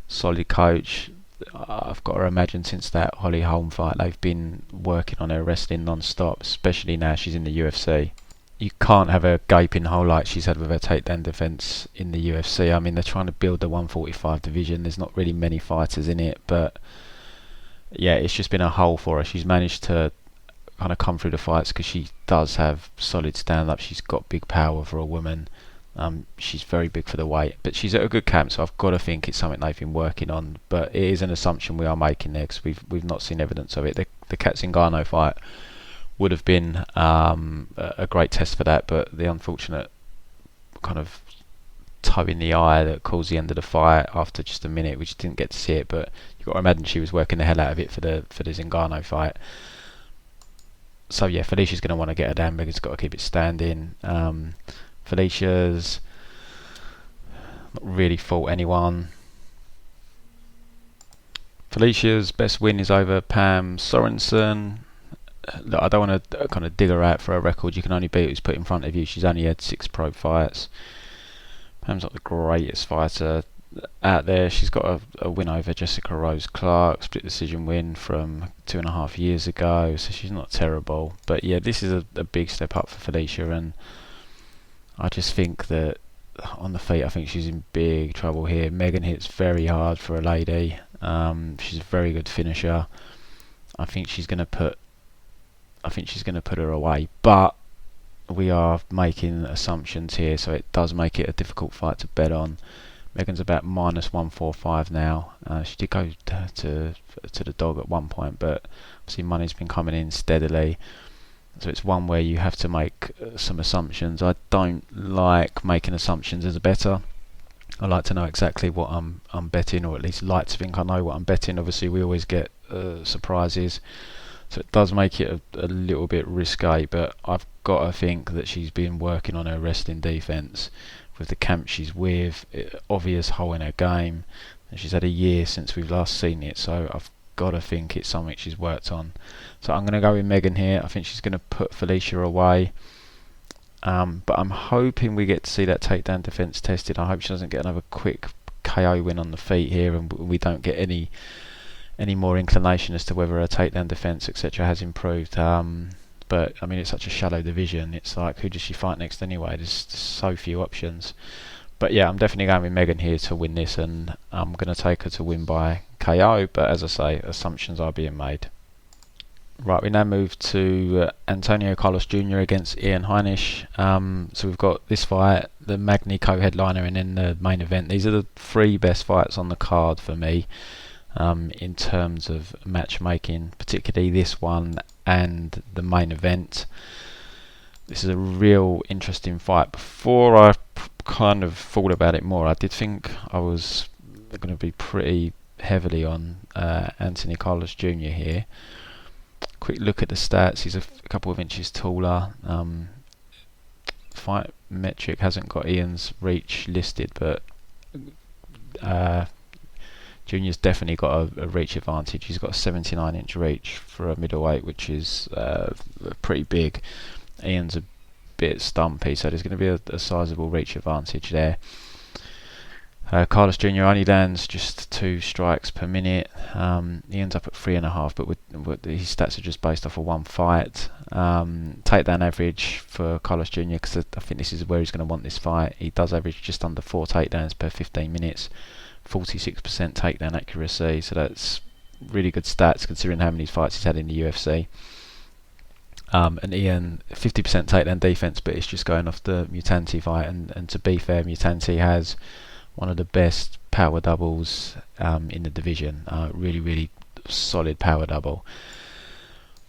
solid coach. I've got to imagine since that Holly Holm fight they've been working on her wrestling non-stop, especially now she's in the UFC. You can't have a gaping hole like she's had with her takedown defence in the UFC. I mean, they're trying to build the 145 division. There's not really many fighters in it, but yeah, it's just been a hole for her. She's managed to kind of come through the fights because she does have solid stand-up. She's got big power for a woman. She's very big for the weight, but she's at a good camp, so I've got to think it's something they've been working on. But it is an assumption we are making there, because we've not seen evidence of it. The Kat Zingano fight would have been a great test for that, but the unfortunate kind of toe in the eye that caused the end of the fight after just a minute, we just didn't get to see it. But you've got to imagine she was working the hell out of it for the Zingano fight. So yeah, Felicia's going to want to get her down. Megan's got to keep it standing. Felicia's not really fought anyone. Felicia's best win is over Pam Sorensen. I don't want to kind of dig her out for a record. You can only beat who's put in front of you. She's only had 6 pro fights. Pam's not the greatest fighter out there. She's got a win over Jessica Rose Clark, split decision win from 2.5 years ago, so she's not terrible. But yeah, this is a big step up for Felicia, and I just think that on the feet, I think she's in big trouble here. Megan hits very hard for a lady. She's a very good finisher. I think she's going to put her away, but we are making assumptions here, so it does make it a difficult fight to bet on. Megan's about minus 145 now. She did go to the dog at one point, but obviously money's been coming in steadily, so it's one where you have to make some assumptions. I don't like making assumptions as a bettor. I like to know exactly what I'm betting, or at least like to think I know what I'm betting. Obviously we always get surprises, so it does make it a little bit risque, but I've got to think that she's been working on her wrestling defence with the camp she's with, obvious hole in her game, and she's had a year since we've last seen it, so I've got to think it's something she's worked on. So I'm going to go with Megan here. I think she's going to put Felicia away. But I'm hoping we get to see that takedown defence tested. I hope she doesn't get another quick KO win on the feet here, and we don't get any more inclination as to whether her takedown defence, etc., has improved. But I mean, it's such a shallow division. It's like, who does she fight next anyway? There's so few options. But yeah, I'm definitely going with Megan here to win this, and I'm going to take her to win by KO. But as I say, assumptions are being made. Right, we now move to Antônio Carlos Jr. against Ian Hainish. So we've got this fight, the Magny co-headliner, and then the main event. These are the three best fights on the card for me in terms of matchmaking, particularly this one and the main event. This is a real interesting fight. Before I kind of thought about it more, I did think I was going to be pretty heavily on Antônio Carlos Jr. here. Quick look at the stats. He's a couple of inches taller. Fight metric hasn't got Ian's reach listed, but Junior's definitely got a reach advantage. He's got a 79-inch reach for a middleweight, which is pretty big. Ian's a bit stumpy, so there's going to be a sizable reach advantage there. Carlos Jr. only lands just 2 strikes per minute. He ends up at 3.5, but his stats are just based off of one fight. Takedown average for Carlos Jr., because I think this is where he's going to want this fight. He does average just under 4 takedowns per 15 minutes, 46% takedown accuracy, so that's really good stats considering how many fights he's had in the UFC. And Ian, 50% takedown defense, but it's just going off the Mutanti fight, and to be fair, Mutanti has one of the best power doubles in the division. Really solid power double.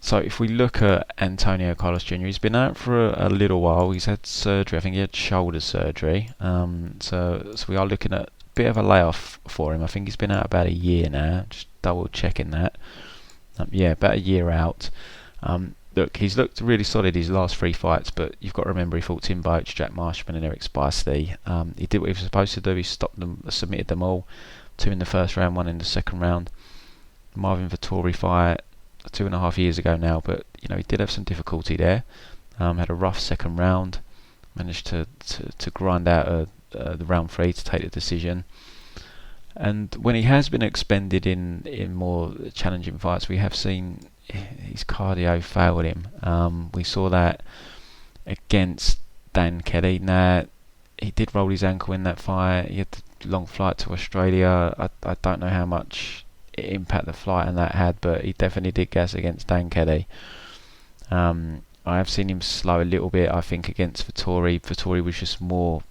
So if we look at Antônio Carlos Jr., he's been out for a little while. He's had surgery. I think he had shoulder surgery. So we are looking at a bit of a layoff for him. I think he's been out about a year now. Just double checking that. Yeah, about a year out. Look, he's looked really solid his last 3 fights, but you've got to remember he fought Tim Boach, Jack Marshman and Eric Spicely. He did what he was supposed to do. He stopped them, submitted them all. 2 in the first round, 1 in the second round. Marvin Vettori fight 2.5 years ago now, but you know, he did have some difficulty there. Had a rough second round. Managed to grind out the round 3 to take the decision. And when he has been expended in more challenging fights, we have seen his cardio failed him. We saw that against Dan Kelly. Now, he did roll his ankle in that fight. He had the long flight to Australia. I don't know how much impact the flight and that had, but he definitely did gas against Dan Kelly. I have seen him slow a little bit, I think, against Vettori. Vettori was just more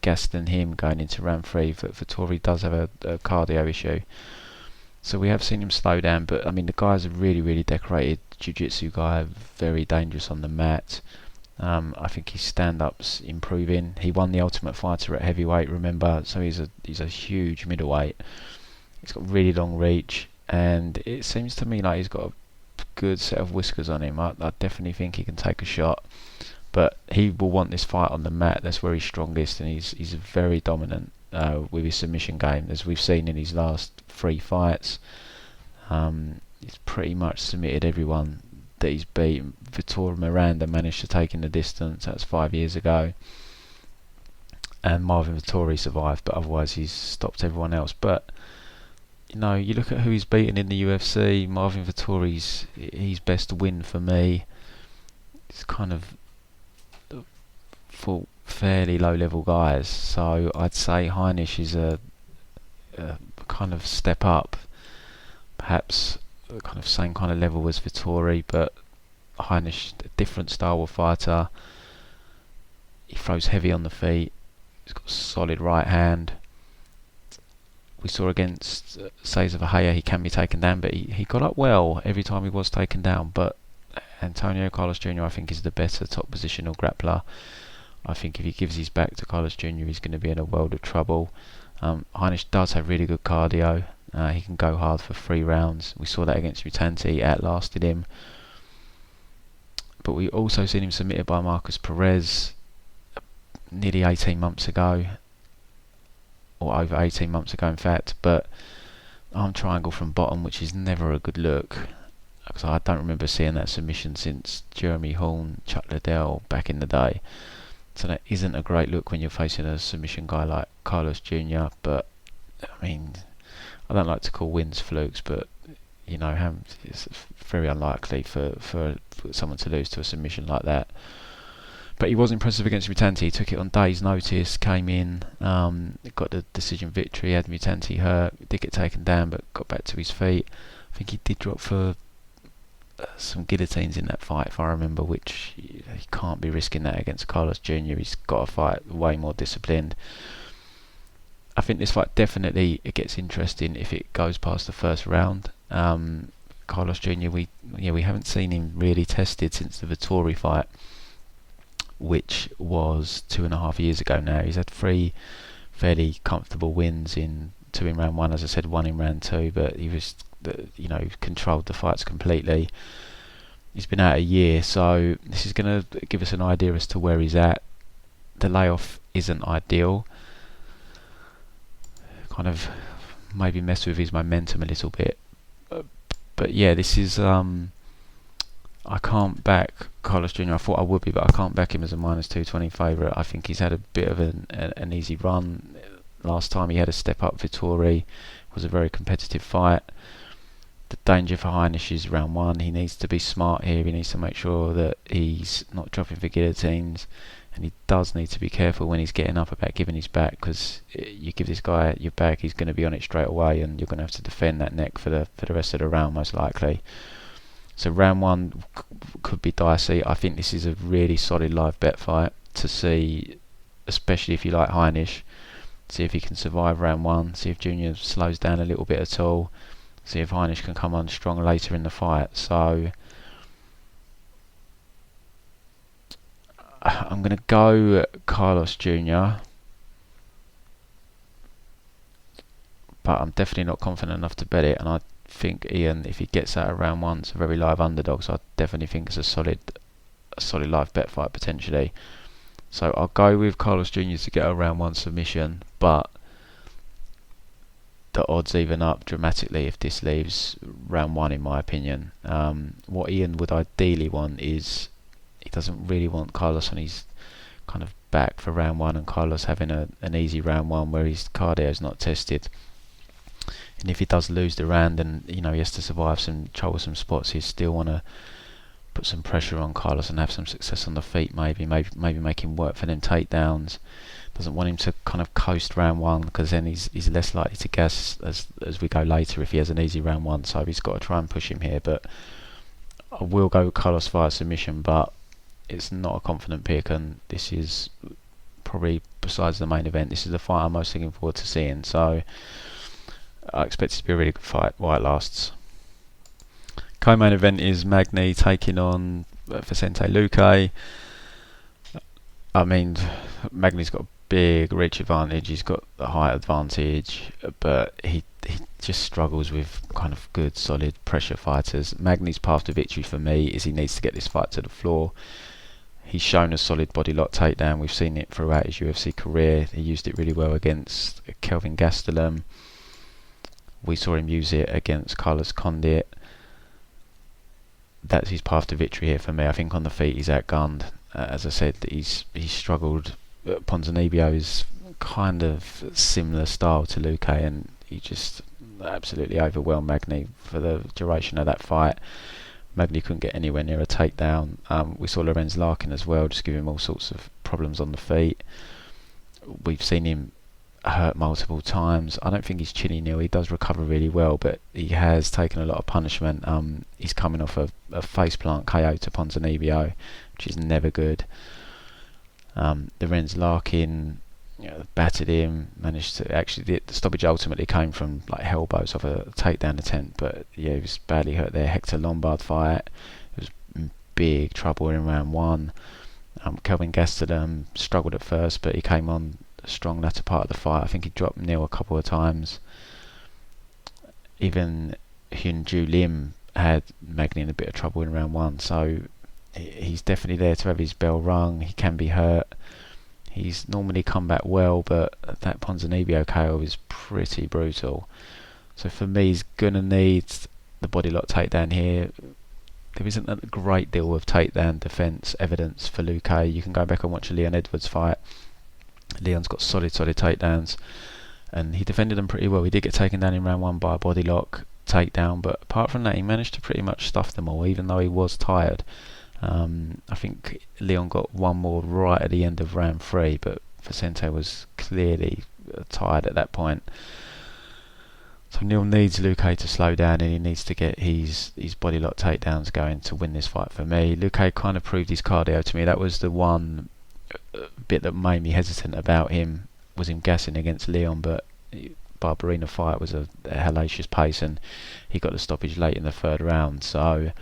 gassed than him going into round 3. Vettori does have a cardio issue. So we have seen him slow down, but I mean, the guy's a really decorated jiu-jitsu guy, very dangerous on the mat. I think his stand-up's improving. He won the Ultimate Fighter at heavyweight, remember, so he's a huge middleweight. He's got really long reach, and it seems to me like he's got a good set of whiskers on him. I definitely think he can take a shot, but he will want this fight on the mat. That's where he's strongest, and he's very dominant with his submission game, as we've seen in his last 3 fights. He's pretty much submitted everyone that he's beaten. Vitor Miranda managed to take in the distance. That's 5 years ago, and Marvin Vettori survived, but otherwise he's stopped everyone else. But you know, you look at who he's beaten in the UFC. Marvin Vettori's his best win for me. It's kind of for fairly low-level guys, so I'd say Heinisch is a kind of step up, perhaps kind of same kind of level as Vettori, but Heinisch, a different style of fighter. He throws heavy on the feet. He's got a solid right hand. We saw against Cesar Vahaya he can be taken down, but he got up well every time he was taken down. But Antônio Carlos Jr. I think is the better top positional grappler. I think if he gives his back to Carlos Jr., he's going to be in a world of trouble. Heinisch does have really good cardio. He can go hard for 3 rounds. We saw that against Mutanti. He outlasted him. But we also seen him submitted by Marcus Perez nearly 18 months ago. Or over 18 months ago, in fact. But arm triangle from bottom, which is never a good look, because I don't remember seeing that submission since Jeremy Horn, Chuck Liddell back in the day. So that isn't a great look when you're facing a submission guy like Carlos Jr. But I mean, I don't like to call wins flukes, but you know, it's very unlikely for someone to lose to a submission like that. But he was impressive against Mutanti. He took it on days' notice, came in, got the decision victory, had Mutanti hurt, did get taken down, but got back to his feet. I think he did drop for some guillotines in that fight, if I remember, which he can't be risking that against Carlos Jr. He's got to fight way more disciplined. I think this fight definitely it gets interesting if it goes past the first round. Carlos Jr. we haven't seen him really tested since the Vittori fight, which was 2.5 years ago now. He's had 3 fairly comfortable wins, 2 in round 1, as I said, 1 in round 2, but he was, controlled the fights completely. He's been out a year, so this is going to give us an idea as to where he's at. The layoff isn't ideal. Kind of maybe mess with his momentum a little bit. But yeah, this is... I can't back Carlos Jr. I thought I would be, but I can't back him as a -220 favourite. I think he's had a bit of an easy run. Last time he had a step up Vittori. It was a very competitive fight. The danger for Heinisch is round 1. He needs to be smart here. He needs to make sure that he's not dropping for guillotines, and he does need to be careful when he's getting up about giving his back, because you give this guy your back, he's going to be on it straight away, and you're going to have to defend that neck for the rest of the round most likely. So round 1 could be dicey. I think this is a really solid live bet fight to see, especially if you like Heinisch. See if he can survive round 1. See if Junior slows down a little bit at all. See if Heinisch can come on strong later in the fight. So I'm going to go Carlos Jr. But I'm definitely not confident enough to bet it, and I think Ian, if he gets out of round 1, it's a very live underdog, so I definitely think it's a solid live bet fight potentially. So I'll go with Carlos Jr. to get a round 1 submission, but the odds even up dramatically if this leaves round 1 in my opinion. What Ian would ideally want is, he doesn't really want Carlos on his kind of back for round 1, and Carlos having an easy round 1 where his cardio is not tested. And if he does lose the round and he has to survive some troublesome spots, he'd still want to put some pressure on Carlos and have some success on the feet, maybe make him work for them takedowns. Doesn't want him to kind of coast round 1, because then he's less likely to gas as we go later if he has an easy round 1, so he's got to try and push him here. But I will go with Carlos via submission, but it's not a confident pick, and this is probably, besides the main event, this is the fight I'm most looking forward to seeing, so I expect it to be a really good fight while it lasts. Co-main event is Magny taking on Vicente Luque. I mean, Magny's got a big reach advantage, he's got the height advantage, but he just struggles with kind of good, solid pressure fighters. Magny's path to victory for me is he needs to get this fight to the floor. He's shown a solid body lock takedown. We've seen it throughout his UFC career. He used it really well against Kelvin Gastelum. We saw him use it against Carlos Condit. That's his path to victory here for me. I think on the feet he's outgunned. As I said, he's struggled. Ponzinibbio is kind of similar style to Luque, and he just absolutely overwhelmed Magny for the duration of that fight. Magny couldn't get anywhere near a takedown. We saw Lorenz Larkin as well, just give him all sorts of problems on the feet. We've seen him hurt multiple times. I don't think he's chinny nil. He does recover really well, but he has taken a lot of punishment. He's coming off a faceplant KO to Ponzinibbio, which is never good. Lorenz Larkin battered him, managed to actually, the stoppage ultimately came from like elbows off a takedown attempt, but yeah, he was badly hurt there. Hector Lombard fight, it was in big trouble in round 1. Kelvin Gastelum struggled at first, but he came on strong latter part of the fight. I think he dropped nil a couple of times. Even Hyun Ju Lim had Magny in a bit of trouble in round 1, so he's definitely there to have his bell rung. He can be hurt. He's normally come back well, but that Ponzinibbio KO is pretty brutal. So for me, he's gonna need the body lock takedown here. There isn't a great deal of takedown defence evidence for Luque. You can go back and watch a Leon Edwards fight. Leon's got solid takedowns, and he defended them pretty well. He did get taken down in round 1 by a body lock takedown, but apart from that, he managed to pretty much stuff them all, even though he was tired. I think Leon got one more right at the end of round 3, but Vicente was clearly tired at that point. So Neil needs Luque to slow down, and he needs to get his body lock takedowns going to win this fight for me. Luque kind of proved his cardio to me. That was the one bit that made me hesitant about him, was him gassing against Leon, but Barberena fight was a hellacious pace, and he got the stoppage late in the 3rd round. So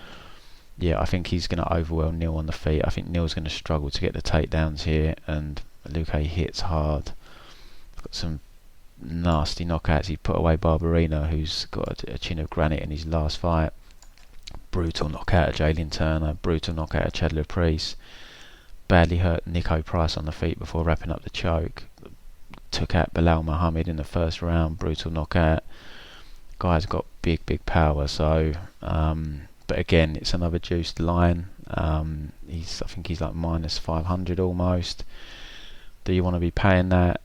yeah, I think he's going to overwhelm Neil on the feet. I think Neil's going to struggle to get the takedowns here, and Luque hits hard. Got some nasty knockouts. He put away Barberena, who's got a chin of granite in his last fight. Brutal knockout of Jalen Turner. Brutal knockout of Chad Priest. Badly hurt Nico Price on the feet before wrapping up the choke. Took out Bilal Muhammad in the 1st round. Brutal knockout. Guy's got big power. So, but again, it's another juiced line. I think he's like minus 500 almost. Do you want to be paying that?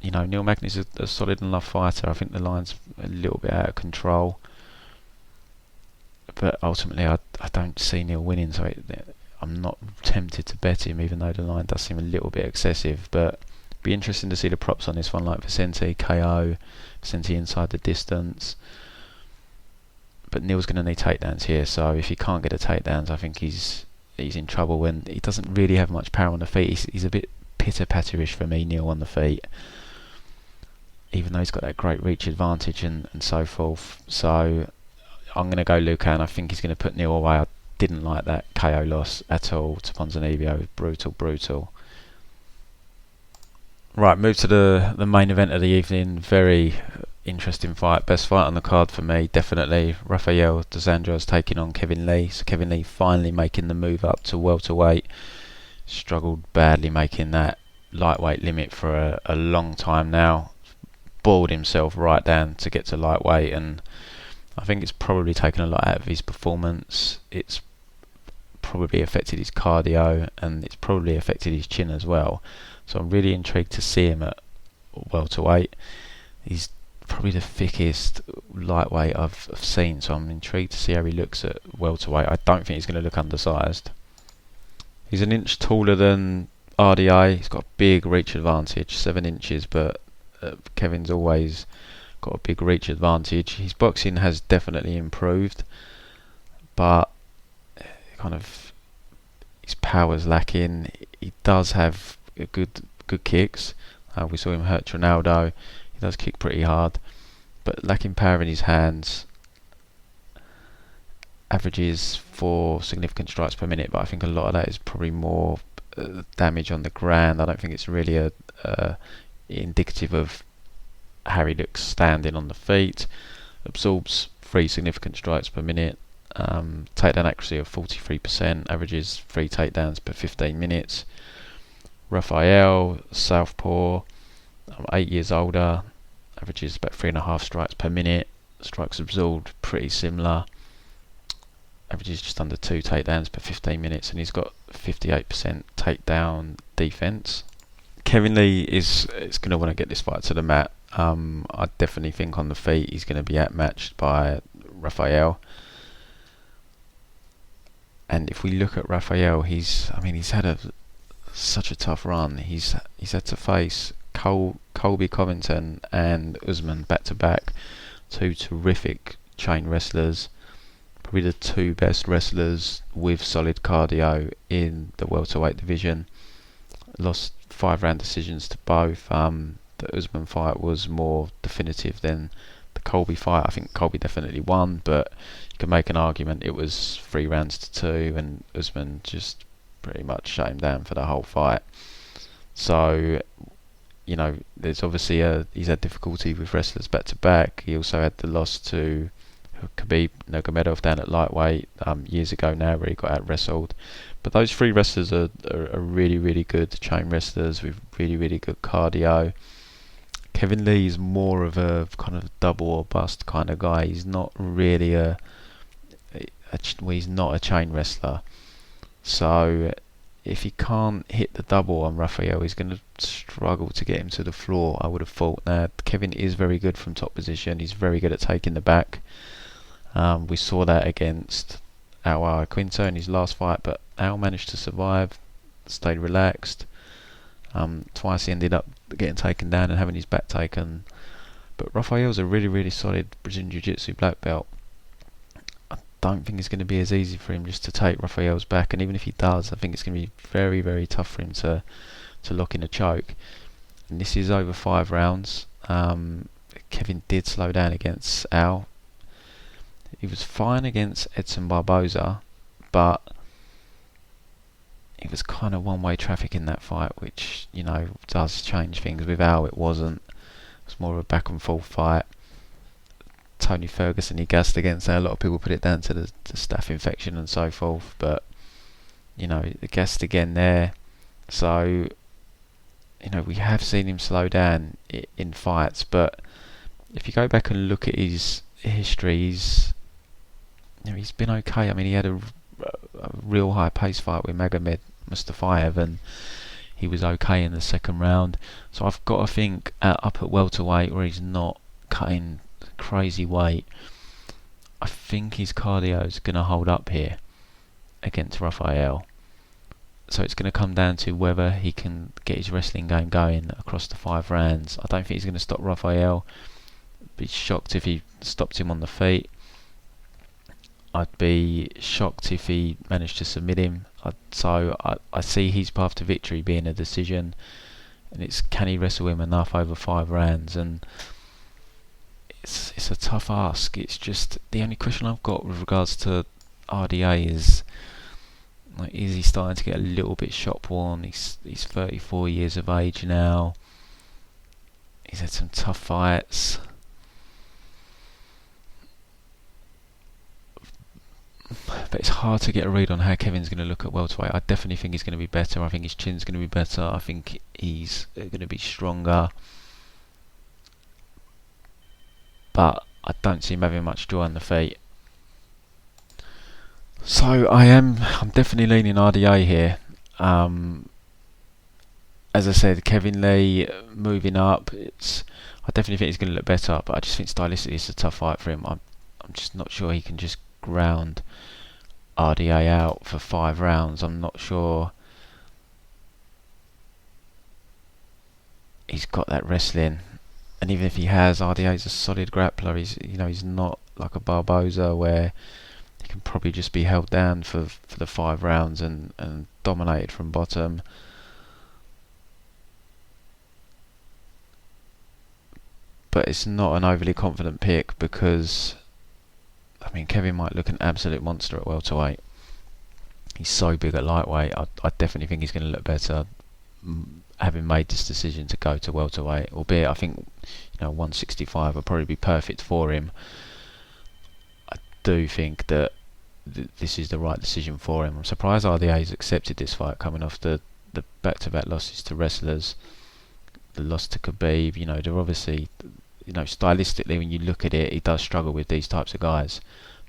You know, Neil Magny's a solid enough fighter. I think the line's a little bit out of control, but ultimately I don't see Neil winning, so I'm not tempted to bet him, even though the line does seem a little bit excessive. But be interesting to see the props on this one, like Vicente KO, Vicente inside the distance. But Neil's going to need takedowns here, so if he can't get the takedowns, I think he's in trouble. When he doesn't really have much power on the feet, he's a bit pitter-patterish for me, Neil, on the feet, even though he's got that great reach advantage and so forth. So I'm going to go Luque, and I think he's going to put Neil away. I didn't like that KO loss at all to Ponzinibbio. Brutal. Right, move to the main event of the evening. Very interesting fight. Best fight on the card for me, definitely. Rafael Dos Anjos taking on Kevin Lee. So Kevin Lee finally making the move up to welterweight. Struggled badly making that lightweight limit for a long time now. Boiled himself right down to get to lightweight, and I think it's probably taken a lot out of his performance. It's probably affected his cardio, and it's probably affected his chin as well. So I'm really intrigued to see him at welterweight. He's probably the thickest lightweight I've seen, so I'm intrigued to see how he looks at welterweight. I don't think he's going to look undersized. He's an inch taller than RDA. He's got a big reach advantage, 7 inches, but Kevin's always got a big reach advantage. His boxing has definitely improved, but kind of his power's lacking. He does have good kicks. We saw him hurt Ronaldo. He does kick pretty hard, but lacking power in his hands. Averages 4 significant strikes per minute, but I think a lot of that is probably more damage on the ground. I don't think it's really indicative of how he looks standing on the feet. Absorbs 3 significant strikes per minute. Takedown accuracy of 43%. Averages 3 takedowns per 15 minutes. Rafael, southpaw, 8 years older. Averages about 3.5 strikes per minute. Strikes absorbed pretty similar. Averages just under 2 takedowns per 15 minutes, and he's got 58% takedown defense. Kevin Lee is going to want to get this fight to the mat. I definitely think on the feet he's going to be outmatched by Rafael. And if we look at Rafael, he's had such a tough run. He's had to face Colby Covington and Usman back to back, 2 terrific chain wrestlers. Probably the 2 best wrestlers with solid cardio in the welterweight division. Lost 5-round decisions to both. The Usman fight was more definitive than the Colby fight. I think Colby definitely won, but you can make an argument it was 3 rounds to 2, and Usman just pretty much shut him down for the whole fight. So, you know, there's obviously he's had difficulty with wrestlers back to back. He also had the loss to Khabib Nurmagomedov down at lightweight years ago now, where he got out wrestled. But those 3 wrestlers are really good chain wrestlers with really good cardio. Kevin Lee is more of a kind of double or bust kind of guy. He's not really he's not a chain wrestler. So if he can't hit the double on Rafael, he's going to struggle to get him to the floor, I would have thought. Now, Kevin is very good from top position. He's very good at taking the back. We saw that against Al Quinto in his last fight, but Al managed to survive, stayed relaxed. Twice he ended up getting taken down and having his back taken. But Rafael's a really, really solid Brazilian Jiu-Jitsu black belt. I don't think it's going to be as easy for him just to take Rafael's back, and even if he does, I think it's going to be very, very tough for him to lock in a choke. And this is over 5 rounds. Kevin did slow down against Al. He was fine against Edson Barboza, but it was kind of one-way traffic in that fight, which, you know, does change things. With Al, it wasn't. It was more of a back-and-forth fight. Tony Ferguson, he gassed against Al. A lot of people put it down to the staph infection and so forth, but, you know, he gassed again there. So, you know, we have seen him slow down in fights, but if you go back and look at his history, he's been okay. I mean, he had a real high-paced fight with Magomed Mustafayev, and he was okay in the second round. So I've got to think up at welterweight, where he's not cutting crazy weight, I think his cardio is going to hold up here against Rafael. So it's going to come down to whether he can get his wrestling game going across the 5 rounds. I don't think he's going to stop Rafael. I'd be shocked if he stopped him on the feet. I'd be shocked if he managed to submit him. I see his path to victory being a decision, and it's can he wrestle him enough over 5 rounds, and it's a tough ask. It's just the only question I've got with regards to RDA is, like, is he starting to get a little bit shop worn? He's 34 years of age now. He's had some tough fights. But it's hard to get a read on how Kevin's going to look at welterweight. I definitely think he's going to be better. I think his chin's going to be better. I think he's going to be stronger. But I don't see him having much joy on the feet. So I'm definitely leaning RDA here. As I said, Kevin Lee moving up. I definitely think he's going to look better, but I just think stylistically it's a tough fight for him. I'm just not sure he can just ground RDA out for 5 rounds. I'm not sure he's got that wrestling, and even if he has, RDA's a solid grappler. He's not like a Barboza where he can probably just be held down for the 5 rounds and dominated from bottom. But it's not an overly confident pick because, I mean, Kevin might look an absolute monster at welterweight. He's so big at lightweight. I definitely think he's going to look better having made this decision to go to welterweight. Albeit, I think 165 will probably be perfect for him. I do think that this is the right decision for him. I'm surprised RDA's accepted this fight, coming off the back-to-back losses to wrestlers. The loss to Khabib. They're obviously, stylistically, when you look at it, he does struggle with these types of guys.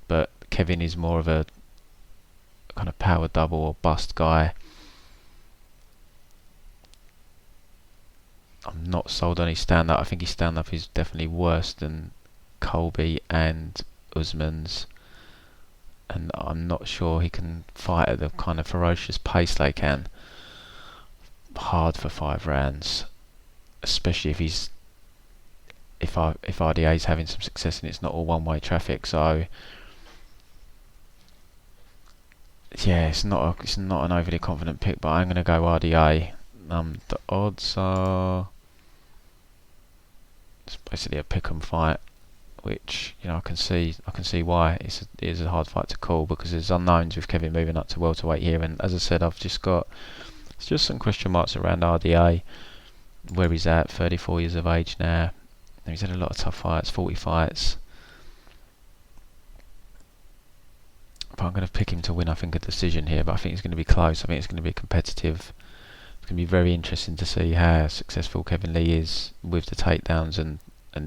But Kevin is more of a kind of power double or bust guy. I'm not sold on his stand-up. I think his stand-up is definitely worse than Colby and Usman's. And I'm not sure he can fight at the kind of ferocious pace they can. Hard for 5 rounds. Especially if RDA is having some success and it's not all one-way traffic. So yeah, it's not an overly confident pick, but I'm going to go RDA. The odds are, it's basically a pick 'em fight, which I can see why it is a hard fight to call, because there's unknowns with Kevin moving up to welterweight here, and as I said, I've just got some question marks around RDA. Where he's at, 34 years of age now. He's had a lot of tough fights, 40 fights. But I'm going to pick him to win, I think, a decision here. But I think it's going to be close. I think it's going to be a competitive It's going to be very interesting to see how successful Kevin Lee is with the takedowns, and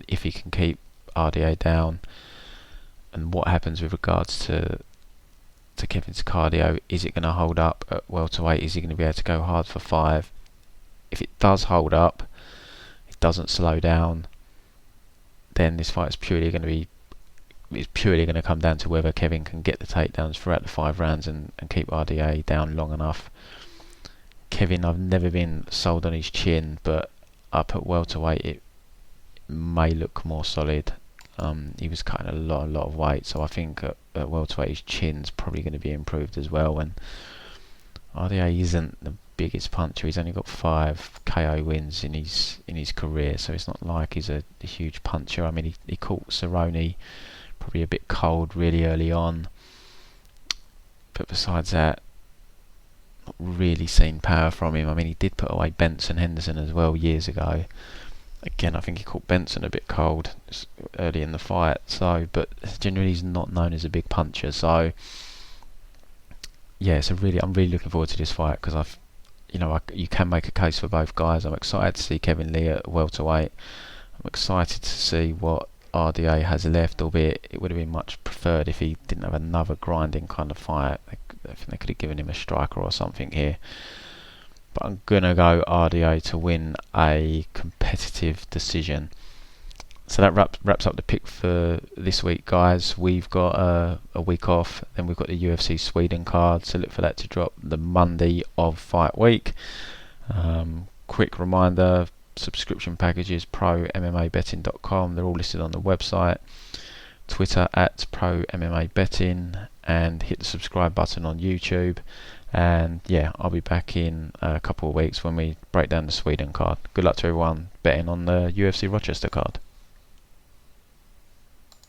if he can keep RDA down, and what happens with regards to Kevin's cardio. Is it going to hold up at welterweight? Is he going to be able to go hard for 5? If it does hold up, it doesn't slow down, then this fight is purely going to come down to whether Kevin can get the takedowns throughout the 5 rounds and keep RDA down long enough. Kevin, I've never been sold on his chin, but up at welterweight it may look more solid. He was cutting a lot of weight, so I think at welterweight his chin's probably going to be improved as well. And RDA isn't the biggest puncher. He's only got 5 KO wins in his career, so it's not like he's a huge puncher. I mean, he caught Cerrone probably a bit cold really early on, but besides that, not really seen power from him. I mean, he did put away Benson Henderson as well years ago. Again, I think he caught Benson a bit cold early in the fight. But generally he's not known as a big puncher. So yeah, I'm really looking forward to this fight, because you can make a case for both guys. I'm excited to see Kevin Lee at welterweight. I'm excited to see what RDA has left, albeit it would have been much preferred if he didn't have another grinding kind of fight. I think they could have given him a striker or something here. But I'm going to go RDA to win a competitive decision. So that wraps up the pick for this week, guys. We've got a week off, then we've got the UFC Sweden card, so look for that to drop the Monday of fight week. Quick reminder, subscription packages, ProMMABetting.com, they're all listed on the website. Twitter at ProMMABetting, and hit the subscribe button on YouTube. And yeah, I'll be back in a couple of weeks when we break down the Sweden card. Good luck to everyone betting on the UFC Rochester card.